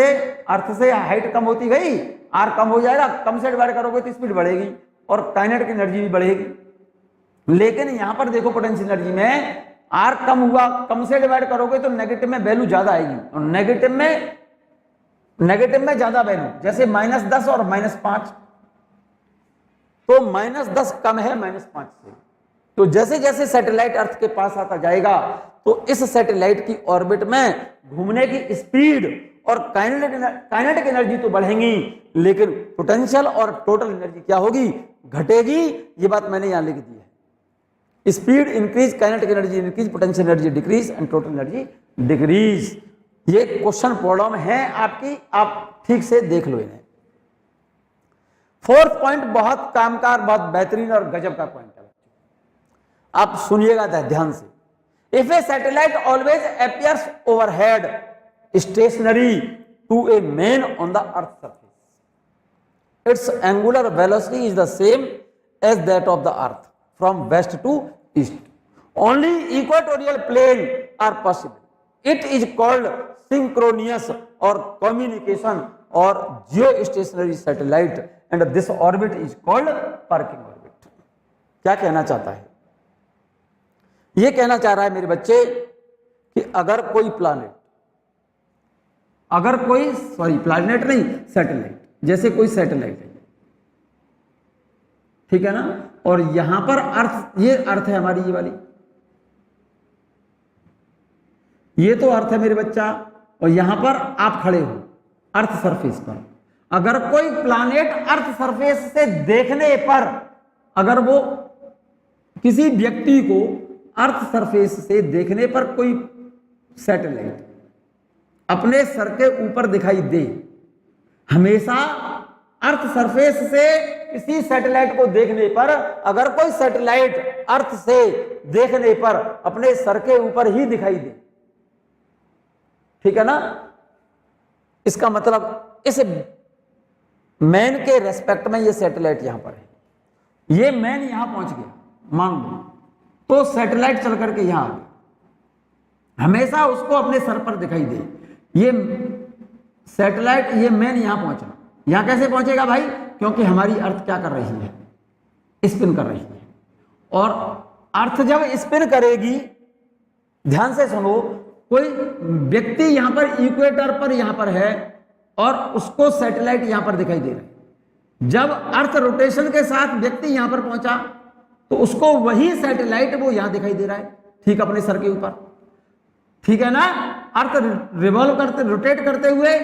से हाइट कम होती गई, आर कम हो जाएगा, कम से डिवाइड करोगे तो स्पीड बढ़ेगी और काइनेटिक एनर्जी भी बढ़ेगी। लेकिन यहां पर देखो पोटेंशियल एनर्जी में आर कम हुआ, कम से डिवाइड करोगे तो नेगेटिव में वैल्यू ज्यादा आएगी, और नेगेटिव में ज्यादा वैल्यू, जैसे -10 और -5, तो -10 कम है -5 से। तो जैसे जैसे सैटेलाइट अर्थ के पास आता जाएगा तो इस सैटेलाइट की ऑर्बिट में घूमने की स्पीड और काइनेटिक एनर्जी तो बढ़ेंगी, लेकिन पोटेंशियल और टोटल एनर्जी क्या होगी, घटेगी। ये बात मैंने यहां लिख दी है। Speed increase, kinetic energy increase, potential energy decrease and total energy decrease. ये क्वेश्चन प्रॉब्लम है आपकी, आप ठीक से देख लो इन्हें। फोर्थ पॉइंट बहुत कामकार, बहुत बेहतरीन और गजब का पॉइंट है, आप सुनिएगा ध्यान से। If a satellite always appears overhead stationary to a man on the earth surface, its angular velocity is the same as that of the earth from west to east, only equatorial plane are possible, it is called synchronous और communication और geostationary satellite and this orbit is called parking orbit. क्या कहना चाहता है, यह कहना चाह रहा है मेरे बच्चे कि अगर कोई प्लैनेट, प्लैनेट नहीं, सैटेलाइट, जैसे कोई सैटेलाइट है, ठीक है ना, और यहां पर अर्थ, ये अर्थ है हमारी, ये वाली, ये तो अर्थ है मेरे बच्चा, और यहां पर आप खड़े हो अर्थ सरफेस पर। अगर कोई प्लैनेट अर्थ सरफेस से देखने पर, अगर वो किसी व्यक्ति को अर्थ सरफेस से देखने पर कोई सैटेलाइट अपने सर के ऊपर दिखाई दे, हमेशा अर्थ सरफेस से किसी सैटेलाइट को देखने पर, अगर कोई सैटेलाइट अर्थ से देखने पर अपने सर के ऊपर ही दिखाई दे, ठीक है ना, इसका मतलब इस मैन के रेस्पेक्ट में ये सैटेलाइट यहां पर है, ये मैन यहां पहुंच गया मान लो, तो सैटेलाइट चल करके यहां आ गया, हमेशा उसको अपने सर पर दिखाई दे। ये सैटेलाइट, ये मैन यहां पहुंचना, यहां कैसे पहुंचेगा भाई, क्योंकि हमारी अर्थ क्या कर रही है, स्पिन कर रही है, और अर्थ जब स्पिन करेगी, ध्यान से सुनो, कोई व्यक्ति यहां पर इक्वेटर पर यहां पर है और उसको सैटेलाइट यहां पर दिखाई दे रहा है। जब अर्थ रोटेशन के साथ व्यक्ति यहां पर पहुंचा तो उसको वही सैटेलाइट वो यहां दिखाई दे रहा है, ठीक अपने सर के ऊपर, ठीक है ना। अर्थ रिवॉल्व करते, रोटेट करते हुए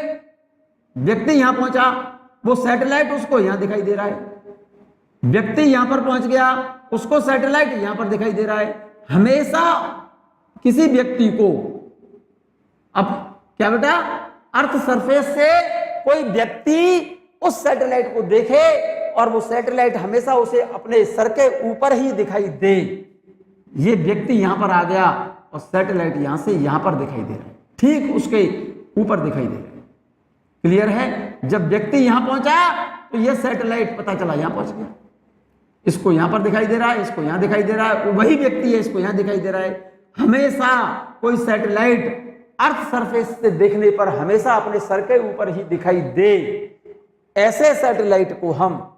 व्यक्ति यहां पहुंचा, वो सैटेलाइट उसको यहां दिखाई दे रहा है, व्यक्ति यहां पर पहुंच गया, उसको सैटेलाइट यहां पर दिखाई दे रहा है। हमेशा किसी व्यक्ति को, अब क्या बेटा, अर्थ सरफेस से कोई व्यक्ति उस सैटेलाइट को देखे और वो सैटेलाइट हमेशा उसे अपने सर के ऊपर ही दिखाई दे। ये व्यक्ति यहां पर आ गया और सैटेलाइट यहां से यहां पर दिखाई दे रहा है, ठीक उसके ऊपर दिखाई दे रहा है। क्लियर है। जब व्यक्ति यहां पहुंचा तो ये सैटेलाइट पता चला यहां पहुंच गया, इसको यहां पर दिखाई दे रहा है, इसको यहां दिखाई दे रहा है, वही व्यक्ति है, इसको यहां दिखाई दे रहा है। हमेशा कोई सैटेलाइट अर्थ सरफेस से देखने पर हमेशा अपने सर के ऊपर ही दिखाई दे, ऐसे सैटेलाइट को हम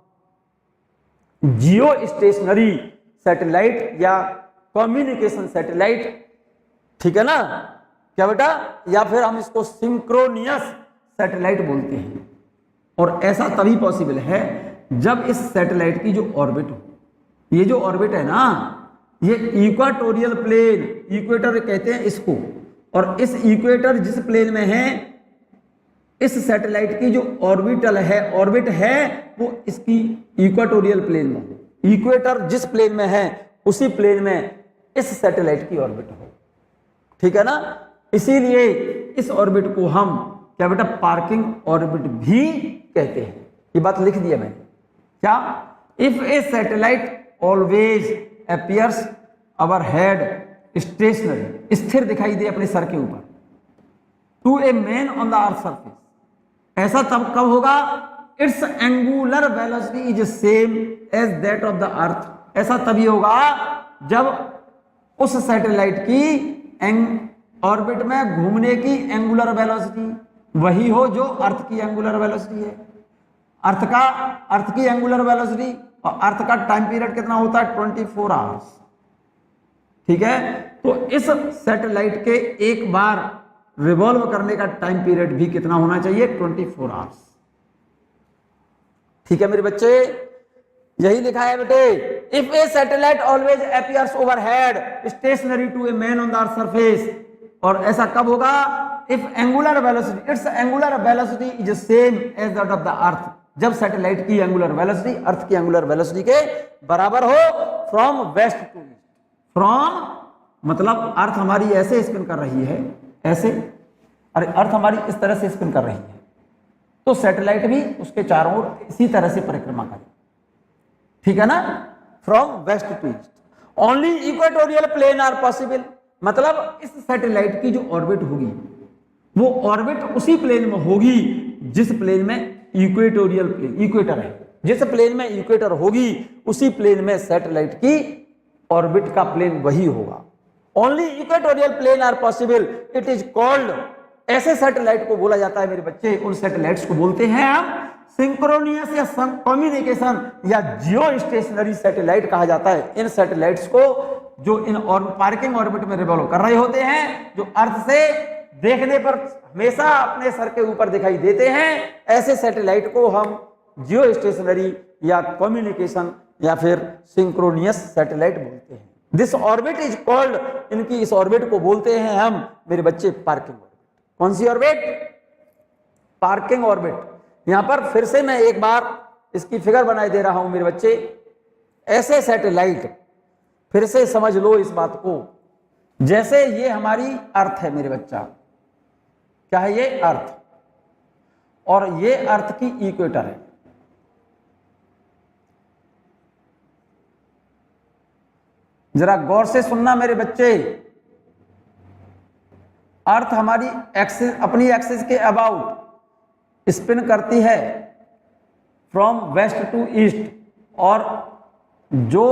जियो स्टेशनरी सैटेलाइट या कम्युनिकेशन सैटेलाइट, ठीक है ना, क्या बेटा, या फिर हम इसको सिंक्रोनियस सैटेलाइट बोलते हैं। और ऐसा तभी पॉसिबल है जब इस सैटेलाइट की जो ऑर्बिट हो, ये जो ऑर्बिट है ना, ये इक्वाटोरियल प्लेन, इक्वेटर कहते हैं इसको, और इस इक्वेटर जिस प्लेन में है, इस सैटेलाइट की जो ऑर्बिटल है, ऑर्बिट है, वो इसकी इक्वाटोरियल प्लेन में हो। इक्वेटर जिस प्लेन में है उसी प्लेन में इस सैटेलाइट की ऑर्बिट हो, ठीक है ना। इसीलिए इस ऑर्बिट को हम क्या बेटा, पार्किंग ऑर्बिट भी कहते हैं। ये बात लिख दिया मैंने, क्या, if a satellite always appears overhead stationary, स्थिर दिखाई दे अपने सर के ऊपर, to a man on the earth surface, ऐसा तब कब होगा, its angular velocity is same as that of the earth, ऐसा तभी होगा जब उस सैटेलाइट की ऑर्बिट में घूमने की एंगुलर वेलोसिटी वही हो जो अर्थ की एंगुलर वेलोसिटी है। अर्थ की एंगुलर वेलोसिटी और अर्थ का टाइम पीरियड कितना होता है, 24 आवर्स, ठीक है। तो इस सैटेलाइट के एक बार रिवॉल्व करने का टाइम पीरियड भी कितना होना चाहिए, 24 आवर्स, ठीक है मेरे बच्चे। यही लिखा है बेटे, if a satellite always appears overhead stationary to a man on the earth surface, और ऐसा कब होगा, if angular velocity, its angular velocity is same as that of the earth, जब सैटेलाइट की एंगुलर वेलोसिटी अर्थ की एंगुलर वेलोसिटी के बराबर हो, from west to east, from मतलब अर्थ हमारी ऐसे स्पिन कर रही है, ऐसे, अरे अर्थ हमारी इस तरह से स्पिन कर रही है, तो सैटेलाइट भी उसके चारों ओर इसी तरह से परिक्रमा करे, ठीक है ना, from west to east. Only equatorial plane are possible, मतलब इस सैटेलाइट की जो ऑर्बिट होगी वो ऑर्बिट उसी प्लेन में होगी जिस प्लेन में इक्वेटोरियल प्लेन, इक्वेटर है, जिस प्लेन में इक्वेटर होगी उसी प्लेन में सैटेलाइट की ऑर्बिट का प्लेन वही होगा। Only equatorial plane are possible, it is called, ऐसे सैटेलाइट को बोला जाता है मेरे बच्चे, उन सैटेलाइट्स को बोलते हैं हम सिंक्रोनियस या कम्युनिकेशन या जियो स्टेशनरी सैटेलाइट कहा जाता है। इन सैटेलाइट्स को जो इन पार्किंग ऑर्बिट में रिवॉल्व कर रहे होते हैं, जो अर्थ से देखने पर हमेशा अपने सर के ऊपर दिखाई देते हैं, ऐसे सैटेलाइट को हम जियो स्टेशनरी या कम्युनिकेशन या फिर सिंक्रोनियस सैटेलाइट बोलते हैं। दिस ऑर्बिट इज कॉल्ड, इनकी इस ऑर्बिट को बोलते हैं हम मेरे बच्चे पार्किंग ऑर्बिट। कौन सी ऑर्बिट? Parking orbit. यहां पर फिर से मैं एक बार इसकी फिगर बनाई दे रहा हूं मेरे बच्चे, ऐसे सैटेलाइट, फिर से समझ लो इस बात को, जैसे ये हमारी अर्थ है मेरे बच्चा, क्या है ये? अर्थ, और ये अर्थ की इक्वेटर है। जरा गौर से सुनना मेरे बच्चे, अर्थ हमारी एक्सिस, अपनी एक्सिस के अबाउट स्पिन करती है फ्रॉम वेस्ट टू ईस्ट, और जो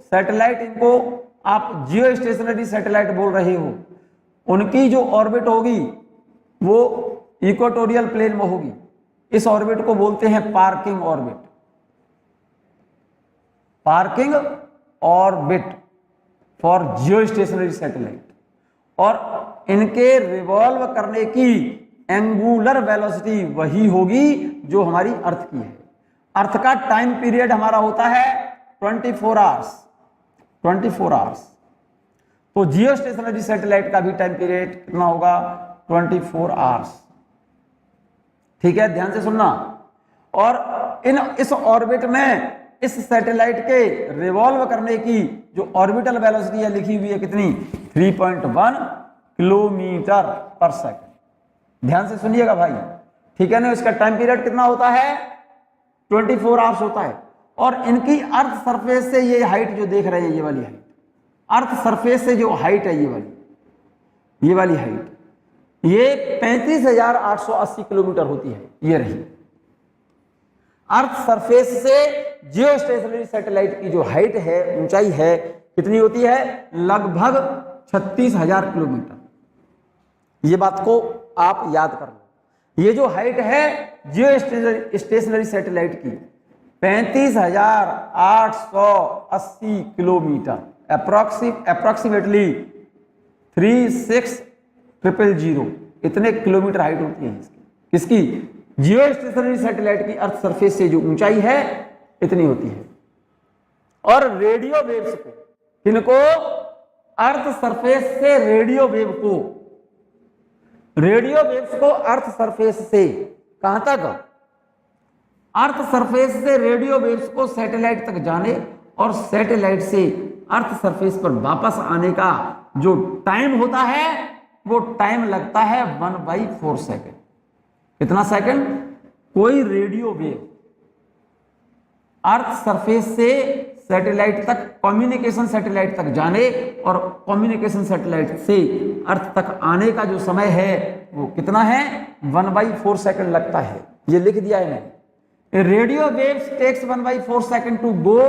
सैटेलाइट, इनको आप जियो स्टेशनरी सैटेलाइट बोल रहे हो, उनकी जो ऑर्बिट होगी वो इक्वेटोरियल प्लेन में होगी। इस ऑर्बिट को बोलते हैं parking orbit, parking orbit for Jio stationery satellite. और इनके रिवॉल्व करने की एंगुलर वेलोसिटी वही होगी जो हमारी अर्थ की है। अर्थ का टाइम पीरियड हमारा होता है 24 आवर्स, 24 आवर्स। तो जियो स्टेशनरी सैटेलाइट का भी टाइम पीरियड कितना होगा? 24 आवर्स। ठीक है, ध्यान से सुनना। और इस ऑर्बिट में इस सैटेलाइट के रिवॉल्व करने की जो ऑर्बिटल वेलोसिटी है लिखी हुई है कितनी? 3.1 किलोमीटर पर सेकंड। ध्यान से सुनिएगा भाई, ठीक है ना। इसका टाइम पीरियड कितना होता है? 24 आवर्स होता है। और इनकी अर्थ सरफेस से ये हाइट जो देख रहे हैं, ये वाली हाइट, अर्थ सरफेस से जो हाइट है, ये वाली हाइट, ये 35,880 किलोमीटर होती है। ये रही अर्थ सरफेस से जियो स्टेशनरी सैटेलाइट की जो हाइट है, ऊंचाई है, कितनी होती है? लगभग 36,000 किलोमीटर। ये बात को आप याद कर लो। ये जो हाइट है जियो स्टेशनरी सैटेलाइट की 35,880 किलोमीटर, अप्रोक्सीमेटली 36,000, इतने किलोमीटर हाइट होती है इसकी। किसकी? जियो स्टेशनरी सैटेलाइट की अर्थ सरफेस से जो ऊंचाई है इतनी होती है। और रेडियो वेव्स को, किनको? अर्थ सरफेस से रेडियो वेव को, रेडियो वेव्स को अर्थ सरफेस से कहां तक? अर्थ सरफेस से रेडियो वेव्स को सैटेलाइट तक जाने और सैटेलाइट से अर्थ सरफेस पर वापस आने का जो टाइम होता है वो टाइम लगता है 1/4 सेकेंड। कितना सेकंड? कोई रेडियो वेव अर्थ सरफेस से सैटेलाइट तक, कम्युनिकेशन सैटेलाइट तक जाने और कम्युनिकेशन सैटेलाइट से अर्थ तक आने का जो समय है वो कितना है? 1/4 सेकंड लगता है। ये लिख दिया है मैंने। Radio waves takes 1/4 second to go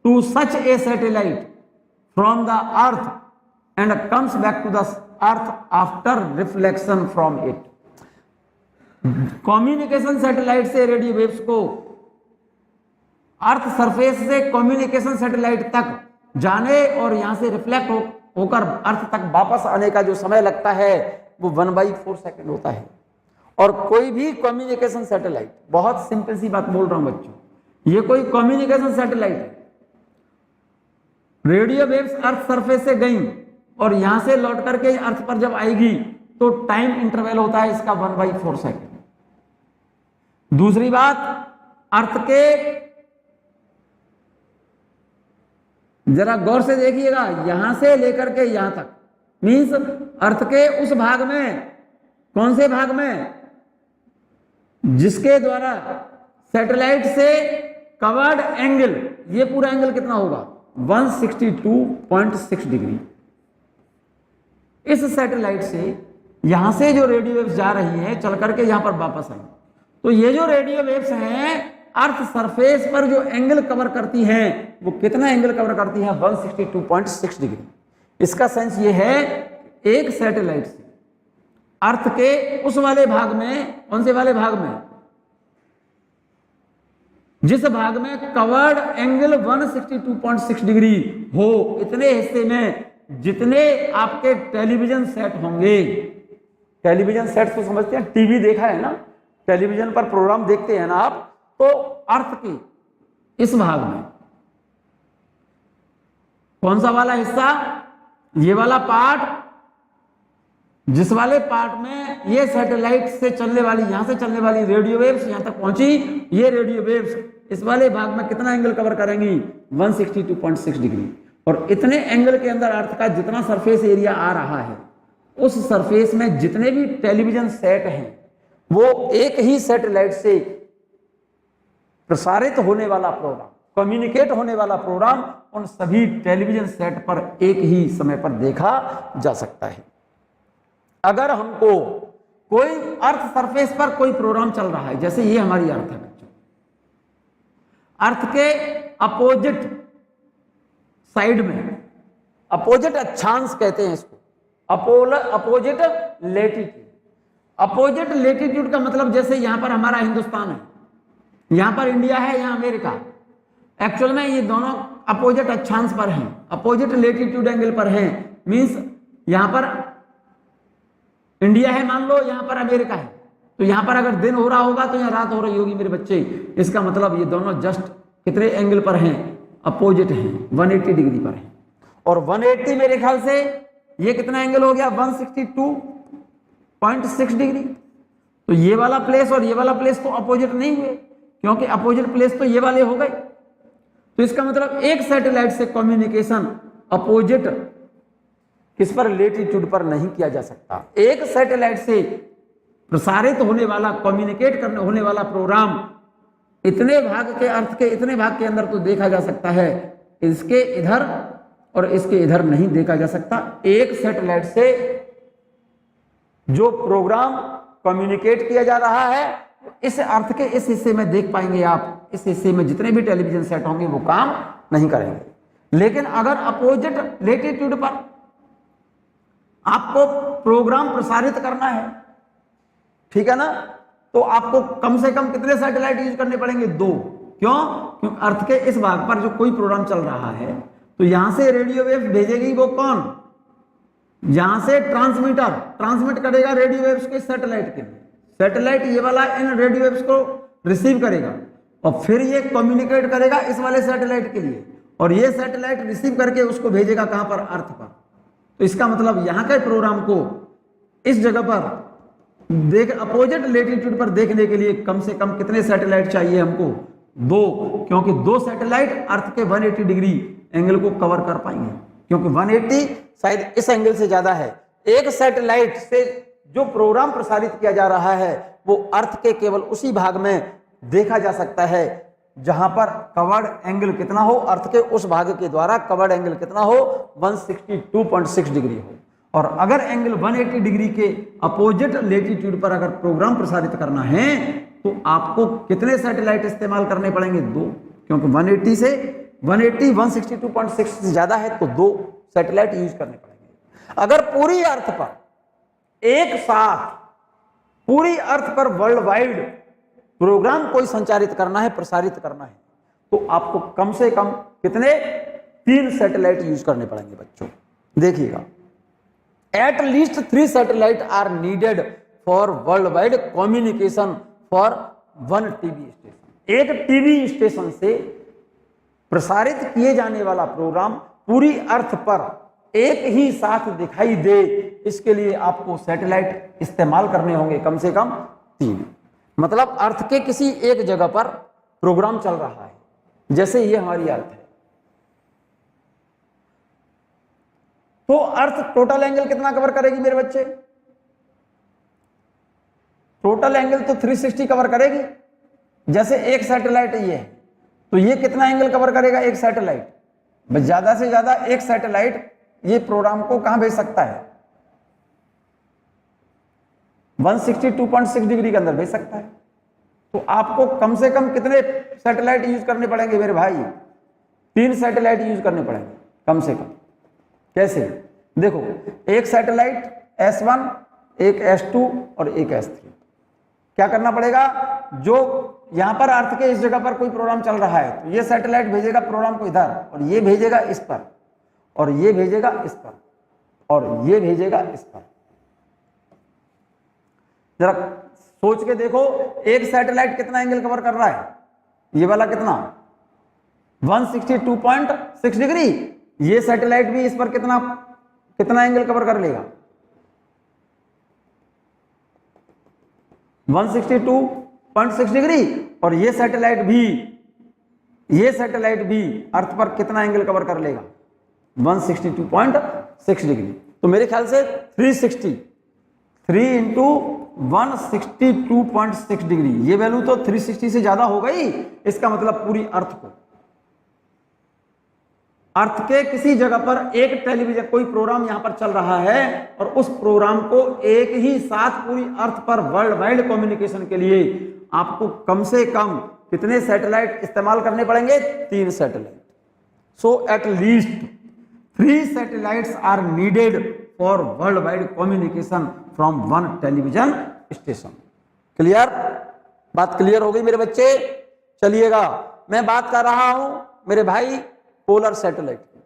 to such a satellite from the earth and comes back to the earth after reflection from it. Communication satellite से रेडियो वेव्स को अर्थ सरफेस से कम्युनिकेशन सैटेलाइट तक जाने और यहां से reflect होकर अर्थ तक वापस आने का जो समय लगता है वो 1/4 सेकंड होता है। और कोई भी कम्युनिकेशन सैटेलाइट, बहुत सिंपल सी बात बोल रहा हूं बच्चों, ये कोई कम्युनिकेशन सैटेलाइट है, रेडियो वेव्स अर्थ सरफेस से गई और यहां से लौट करके अर्थ पर जब आएगी तो टाइम इंटरवल होता है इसका 1/4 सेकंड। दूसरी बात, अर्थ के, जरा गौर से देखिएगा, यहां से लेकर के यहां तक, मींस अर्थ के उस भाग में, कौन से भाग में, जिसके द्वारा सैटेलाइट से कवर्ड एंगल, ये पूरा एंगल कितना होगा 162.6 डिग्री। इस सैटेलाइट से यहां से जो रेडियो वेव्स जा रही हैं चल करके यहां पर वापस आई, तो ये जो रेडियो वेव्स हैं अर्थ सरफेस पर जो एंगल कवर करती हैं वो कितना एंगल कवर करती हैं 162.6 डिग्री। इसका सेंस ये है, एक सैटेलाइट से अर्थ के उस वाले भाग में, कौन से वाले भाग में, जिस भाग में कवर्ड एंगल 162.6 डिग्री हो, इतने हिस्से में जितने आपके टेलीविजन सेट होंगे, टेलीविजन सेट तो समझते हैं, टीवी देखा है ना, टेलीविजन पर प्रोग्राम देखते हैं ना आप, तो अर्थ की इस भाग में कौन सा वाला हिस्सा, ये वाला पार्ट, जिस वाले पार्ट में ये सैटेलाइट से चलने वाली, यहां से चलने वाली रेडियो वेव्स यहां तक पहुंची, ये रेडियो वेव्स इस वाले भाग में कितना एंगल कवर करेंगी 162.6 डिग्री। और इतने एंगल के अंदर अर्थ का जितना सरफेस एरिया आ रहा है, उस सरफेस में जितने भी टेलीविजन सेट हैं वो एक ही सैटेलाइट से प्रसारित होने वाला प्रोग्राम, कम्युनिकेट होने वाला प्रोग्राम, उन सभी टेलीविजन सेट पर एक ही समय पर देखा जा सकता है। अगर हमको कोई अर्थ सरफेस पर कोई प्रोग्राम चल रहा है, जैसे ये हमारी अर्थ है बच्चों, अर्थ के अपोजिट साइड में, अपोजिट अक्षांश कहते हैं इसको, अपोजिट लेटीट्यूड। अपोजिट लेटीट्यूड का मतलब जैसे यहां पर हमारा हिंदुस्तान है, यहां पर इंडिया है, यहां अमेरिका, एक्चुअल में ये दोनों अपोजिट अक्षांश पर हैं, अपोजिट लेटीट्यूड एंगल पर हैं। मींस यहां पर इंडिया है मान लो, यहां पर अमेरिका है, तो यहां पर अगर दिन हो रहा होगा तो यहां रात हो रही होगी मेरे बच्चे। इसका मतलब ये दोनों जस्ट कितने एंगल पर हैं, अपोजिट हैं, 180 डिग्री पर हैं। और 180 मेरे ख्याल से ये कितना एंगल हो गया 162.6 डिग्री। तो ये वाला प्लेस और ये वाला प्लेस तो अपोजिट नहीं हुए, क्योंकि अपोजिट प्लेस तो ये वाले हो गए। तो इसका मतलब एक सैटेलाइट से कम्युनिकेशन अपोजिट किस पर, लेटीट्यूड पर नहीं किया जा सकता। एक सैटेलाइट से प्रसारित होने वाला, कम्युनिकेट करने होने वाला प्रोग्राम इतने भाग के, अर्थ के इतने भाग के अंदर तो देखा जा सकता है, इसके इधर और इसके इधर नहीं देखा जा सकता। एक सैटेलाइट से जो प्रोग्राम कम्युनिकेट किया जा रहा है इस अर्थ के इस हिस्से में देख पाएंगे आप, इस हिस्से में जितने भी टेलीविजन सेट होंगे वो काम नहीं करेंगे। लेकिन अगर अपोजिट लेटीट्यूड पर आपको प्रोग्राम प्रसारित करना है, ठीक है ना, तो आपको कम से कम कितने सैटेलाइट यूज करने पड़ेंगे, 2। क्यों? क्योंकि अर्थ के इस भाग पर जो कोई प्रोग्राम चल रहा है तो यहां से रेडियो वेव्स भेजेगी वो कौन, यहां से ट्रांसमीटर ट्रांसमिट करेगा रेडियो वेव्स के सैटेलाइट के लिए, सैटेलाइट ये वाला इन रेडियो वेव्स को रिसीव करेगा और फिर ये कम्युनिकेट करेगा इस वाले सैटेलाइट के लिए, और ये सैटेलाइट रिसीव करके उसको भेजेगा कहां पर, अर्थ पर। तो इसका मतलब यहां के प्रोग्राम को इस जगह पर देख, अपोजिट लेटीट्यूड पर देखने के लिए कम से कम कितने सैटेलाइट चाहिए हमको, 2, क्योंकि 2 सैटेलाइट अर्थ के 180 डिग्री एंगल को कवर कर पाएंगे, क्योंकि 180 शायद इस एंगल से ज्यादा है। एक सैटेलाइट से जो प्रोग्राम प्रसारित किया जा रहा है वो अर्थ के केवल उसी भाग में देखा जा सकता है जहां पर कवर्ड एंगल कितना हो, अर्थ के उस भाग के द्वारा कवर्ड एंगल कितना हो, 162.6 डिग्री हो। और अगर एंगल 180 डिग्री के अपोजिट लेटीट्यूड पर अगर प्रोग्राम प्रसारित करना है तो आपको कितने सैटेलाइट इस्तेमाल करने पड़ेंगे, 2, क्योंकि 180 से 162.6 से ज्यादा है तो 2 सैटेलाइट यूज करने पड़ेंगे। अगर पूरी अर्थ पर एक साथ, पूरी अर्थ पर वर्ल्ड वाइड प्रोग्राम कोई संचारित करना है, प्रसारित करना है, तो आपको कम से कम कितने, 3 सैटेलाइट यूज करने पड़ेंगे बच्चों। देखिएगा, at least 3 satellite are needed for world wide communication for 1 TV station. एक टीवी स्टेशन से प्रसारित किए जाने वाला प्रोग्राम पूरी अर्थ पर एक ही साथ दिखाई दे, इसके लिए आपको सैटेलाइट इस्तेमाल करने होंगे कम से कम 3। मतलब अर्थ के किसी एक जगह पर प्रोग्राम चल रहा है, जैसे ये हमारी अर्थ है, तो अर्थ टोटल एंगल कितना कवर करेगी मेरे बच्चे? टोटल एंगल तो 360 कवर करेगी। जैसे एक सैटेलाइट ये है, तो ये कितना एंगल कवर करेगा एक सैटेलाइट? बस ज्यादा से ज्यादा एक सैटेलाइट ये प्रोग्राम को कहां भेज सकता है? 162.6 डिग्री के अंदर भेज सकता है। तो आपको कम से कम कितने सैटेलाइट यूज करने पड़ेंगे मेरे भाई? 3 सैटेलाइट यूज करने पड़ेंगे कम से कम। कैसे? देखो, एक सैटेलाइट S1, एक S2 और एक S3। क्या करना पड़ेगा? जो यहां पर अर्थ के इस जगह पर कोई प्रोग्राम चल रहा है, तो ये सैटेलाइट भेजेगा प्रोग्राम को इधर, और ये भेजेगा इस पर, और ये भेजेगा इस पर, और ये भेजेगा इस पर। जरा सोच के देखो, एक सैटेलाइट कितना एंगल कवर कर रहा है? ये वाला कितना? 162.6 डिग्री। ये सैटेलाइट भी इस पर कितना एंगल कवर कर लेगा? 162.6 डिग्री। और ये सैटेलाइट भी अर्थ पर कितना एंगल कवर कर लेगा? 162.6 डिग्री। तो मेरे ख्याल से 360, 3 इंटू 162.6 डिग्री, ये वैल्यू तो 360 से ज्यादा हो गई। इसका मतलब पूरी अर्थ के किसी जगह पर एक टेलीविजन कोई प्रोग्राम यहां पर चल रहा है, और उस प्रोग्राम को एक ही साथ पूरी अर्थ पर वर्ल्ड वाइड कम्युनिकेशन के लिए आपको कम से कम कितने सैटेलाइट इस्तेमाल करने पड़ेंगे? 3 satellite. So at least 3 satellites are needed for world wide communication from 1 television station. Clear? बात क्लियर हो गई मेरे बच्चे? चलिएगा, मैं बात कर रहा हूं मेरे भाई पोलर सैटेलाइट की।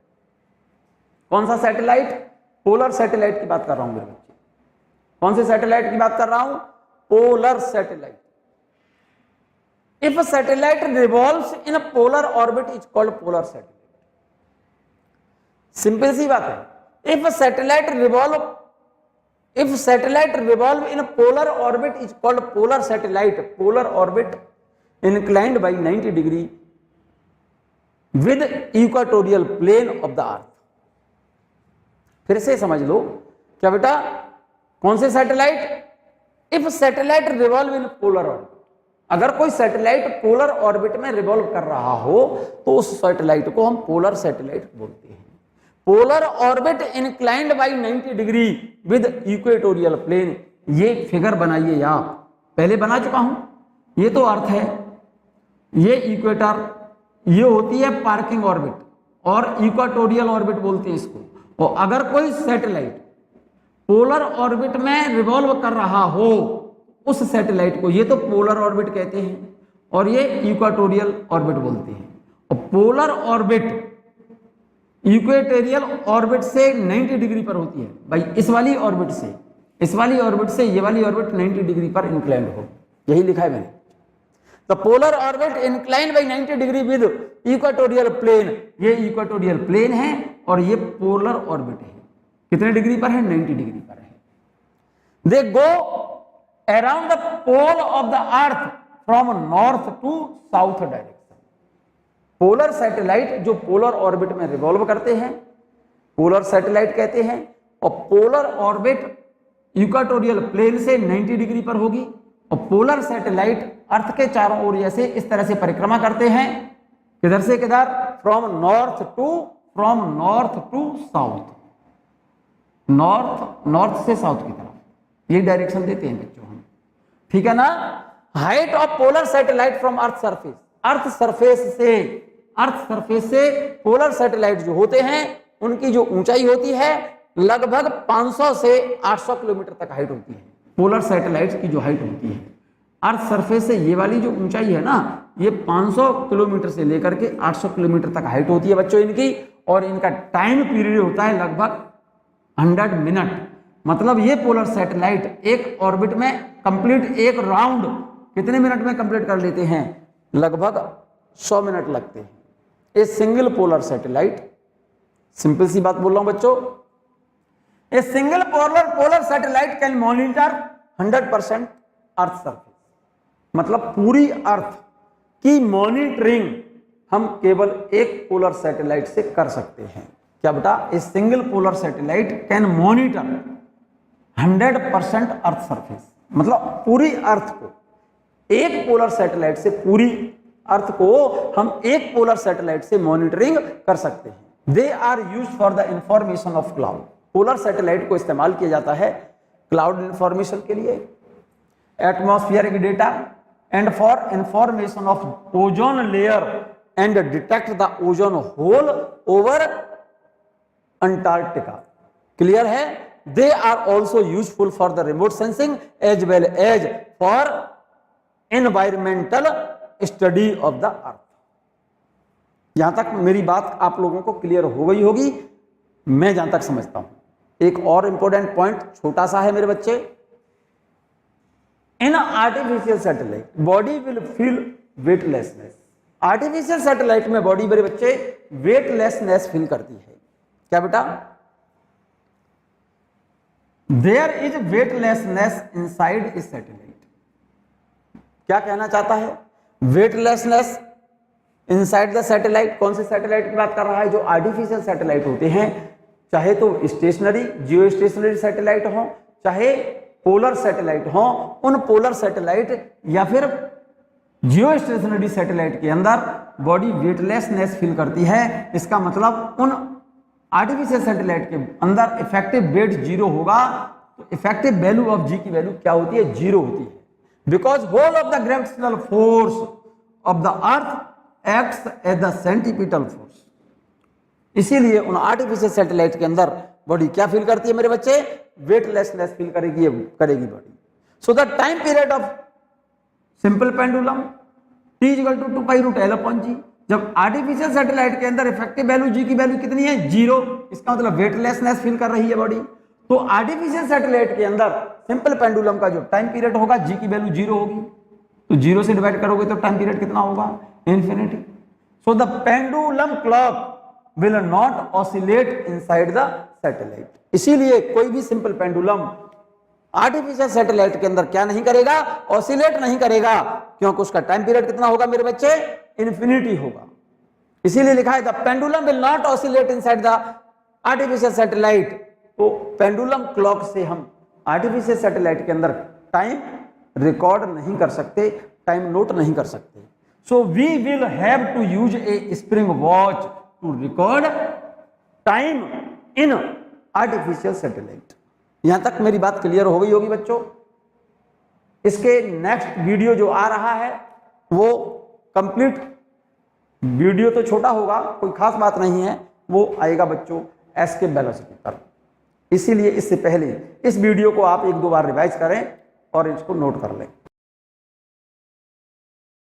कौन सा सैटेलाइट? पोलर सैटेलाइट की बात कर रहा हूं मेरे बच्चे। कौन से सैटेलाइट की बात कर रहा हूं? Polar satellite. If satellite revolves in a polar orbit is called polar satellite. Simple सी बात है। If satellite revolve in a polar orbit is called polar satellite. Polar orbit inclined by 90 degree with equatorial plane of the earth। फिर से समझ लो। क्या बेटा? कौन से satellite? If satellite revolve in polar orbit. अगर कोई सैटेलाइट पोलर ऑर्बिट में रिवॉल्व कर रहा हो तो उस सैटेलाइट को हम पोलर सैटेलाइट बोलते हैं। Polar orbit inclined by 90 degree with equatorial plane. ये फिगर बनाइए आप, पहले बना चुका हूं। ये तो अर्थ है, ये इक्वेटर, ये होती है पार्किंग ऑर्बिट, और इक्वाटोरियल ऑर्बिट बोलते हैं इसको। और अगर कोई सैटेलाइट पोलर ऑर्बिट में रिवॉल्व कर रहा हो, उस सैटेलाइट को ये तो पोलर ऑर्बिट कहते हैं और ये इक्वाटोरियल ऑर्बिट बोलते हैं। और पोलर ऑर्बिट इक्वेटोरियल ऑर्बिट से 90 डिग्री पर होती है भाई। इस वाली ऑर्बिट से ये वाली ऑर्बिट 90 डिग्री पर इंक्लाइंड हो, यही लिखा है मैंने। The polar orbit inclined by 90 degree with equatorial plane। ये इक्वाटोरियल प्लेन है और ये पोलर ऑर्बिट है। कितने डिग्री पर है? 90 डिग्री पर है। They go around the pole of the earth from north to south direction। Polar satellite जो पोलर ऑर्बिट में रिवॉल्व करते हैं, पोलर सैटेलाइट कहते हैं। और पोलर ऑर्बिट इक्वाटोरियल प्लेन से 90 डिग्री पर होगी, और पोलर सैटेलाइट अर्थ के चारों ओर ऐसे इस तरह से परिक्रमा करते हैं। किधर से किधर? From north to south. North से साउथ की तरफ ये डायरेक्शन देते हैं बच्चों हम, ठीक है ना। Height of polar satellite from earth surface. Earth surface से पोलर सैटेलाइट जो होते हैं उनकी जो ऊंचाई होती है लगभग 500 से 800 किलोमीटर तक हाइट होती है। पोलर सैटेलाइट की जो हाइट होती है अर्थ सरफेस से, ये वाली जो ऊंचाई है ना, ये 500 किलोमीटर से लेकर के 800 किलोमीटर तक हाइट होती है बच्चों इनकी। और इनका टाइम पीरियड होता है लगभग 100 मिनट। मतलब ये पोलर सैटेलाइट एक ऑर्बिट में कंप्लीट एक राउंड कितने मिनट में कंप्लीट कर लेते हैं? लगभग 100 मिनट लगते हैं। A single polar satellite simple सी बात बोल रहा हूं बच्चों। A single polar satellite can monitor 100% earth surface, मतलब पूरी अर्थ की मॉनिटरिंग हम केवल एक पोलर सैटेलाइट से कर सकते हैं। क्या बेटा? ए single polar satellite can monitor 100% earth surface, मतलब पूरी अर्थ को एक पोलर सैटेलाइट से, पूरी अर्थ को हम एक पोलर सैटेलाइट से मॉनिटरिंग कर सकते हैं। They are used for the information of cloud. Polar satellite को इस्तेमाल किया जाता है क्लाउड इंफॉर्मेशन के लिए, atmospheric data and for information of ozone layer and detect the ozone hole over Antarctica. Clear है? They are also useful for the remote sensing as well as for environmental study of the earth. यहां तक मेरी बात आप लोगों को clear हो गई होगी, मैं जहां तक समझता हूं। एक और इंपॉर्टेंट पॉइंट छोटा सा है मेरे बच्चे। इन artificial satellite body will feel weightlessness. Artificial satellite में बॉडी मेरे बच्चे वेटलेसनेस फील करती है। क्या बेटा? देयर इज वेटलेसनेस इनसाइड इस सैटेलाइट। क्या कहना चाहता है? Weightlessness inside the satellite. कौन से सैटेलाइट की बात कर रहा है? जो आर्टिफिशियल सैटेलाइट होते हैं, चाहे तो स्टेशनरी जियो स्टेशनरी सैटेलाइट हो, चाहे पोलर सैटेलाइट हो, उन पोलर सैटेलाइट या फिर जियो स्टेशनरी सैटेलाइट के अंदर बॉडी वेटलेसनेस फील करती है। इसका मतलब उन आर्टिफिशियल सैटेलाइट के अंदर इफेक्टिव वेट 0 होगा, तो इफेक्टिव वैल्यू ऑफ जी की वैल्यू क्या होती है? 0 होती है। Because whole of the gravitational force of the earth acts as the centripetal force. इसीलिए उन आर्टिफिशियल सैटेलाइट के अंदर बॉडी क्या फील करती है मेरे बच्चे? वेटलेसनेस फील करेगी body. So the time period of simple pendulum T = 2π√L/g। जब आर्टिफिशियल सैटेलाइट के अंदर इफेक्टिव वैल्यू जी की वैल्यू कितनी है? 0। इसका मतलब वेटलेसनेस फील कर रही है बॉडी। तो आर्टिफिशियल सैटेलाइट के अंदर सिंपल पेंडुलम का जो टाइम पीरियड होगा, जी की वैल्यू 0 होगी, तो 0 से डिवाइड करोगे तो टाइम पीरियड कितना होगा? Infinity. So the pendulum clock will not oscillate inside the satellite. इसीलिए कोई भी सिंपल पेंडुलम आर्टिफिशियल सैटेलाइट के अंदर क्या नहीं करेगा? ऑसिलेट नहीं करेगा, क्योंकि उसका टाइम पीरियड कितना होगा मेरे बच्चे? इंफिनिटी होगा। इसीलिए लिखा है the pendulum will not oscillate inside the artificial satellite. तो पेंडुलम क्लॉक से हम आर्टिफिशियल सैटेलाइट के अंदर टाइम रिकॉर्ड नहीं कर सकते, टाइम नोट नहीं कर सकते। So we will have to use a spring watch to record time in artificial satellite. यहां तक मेरी बात क्लियर हो गई होगी बच्चों। इसके नेक्स्ट वीडियो जो आ रहा है वो कंप्लीट वीडियो तो छोटा होगा, कोई खास बात नहीं है, वो आएगा बच्चों एस्केप वेलोसिटी पर। इसीलिए इससे पहले इस वीडियो को आप 1-2 बार रिवाइज करें और इसको नोट कर लें।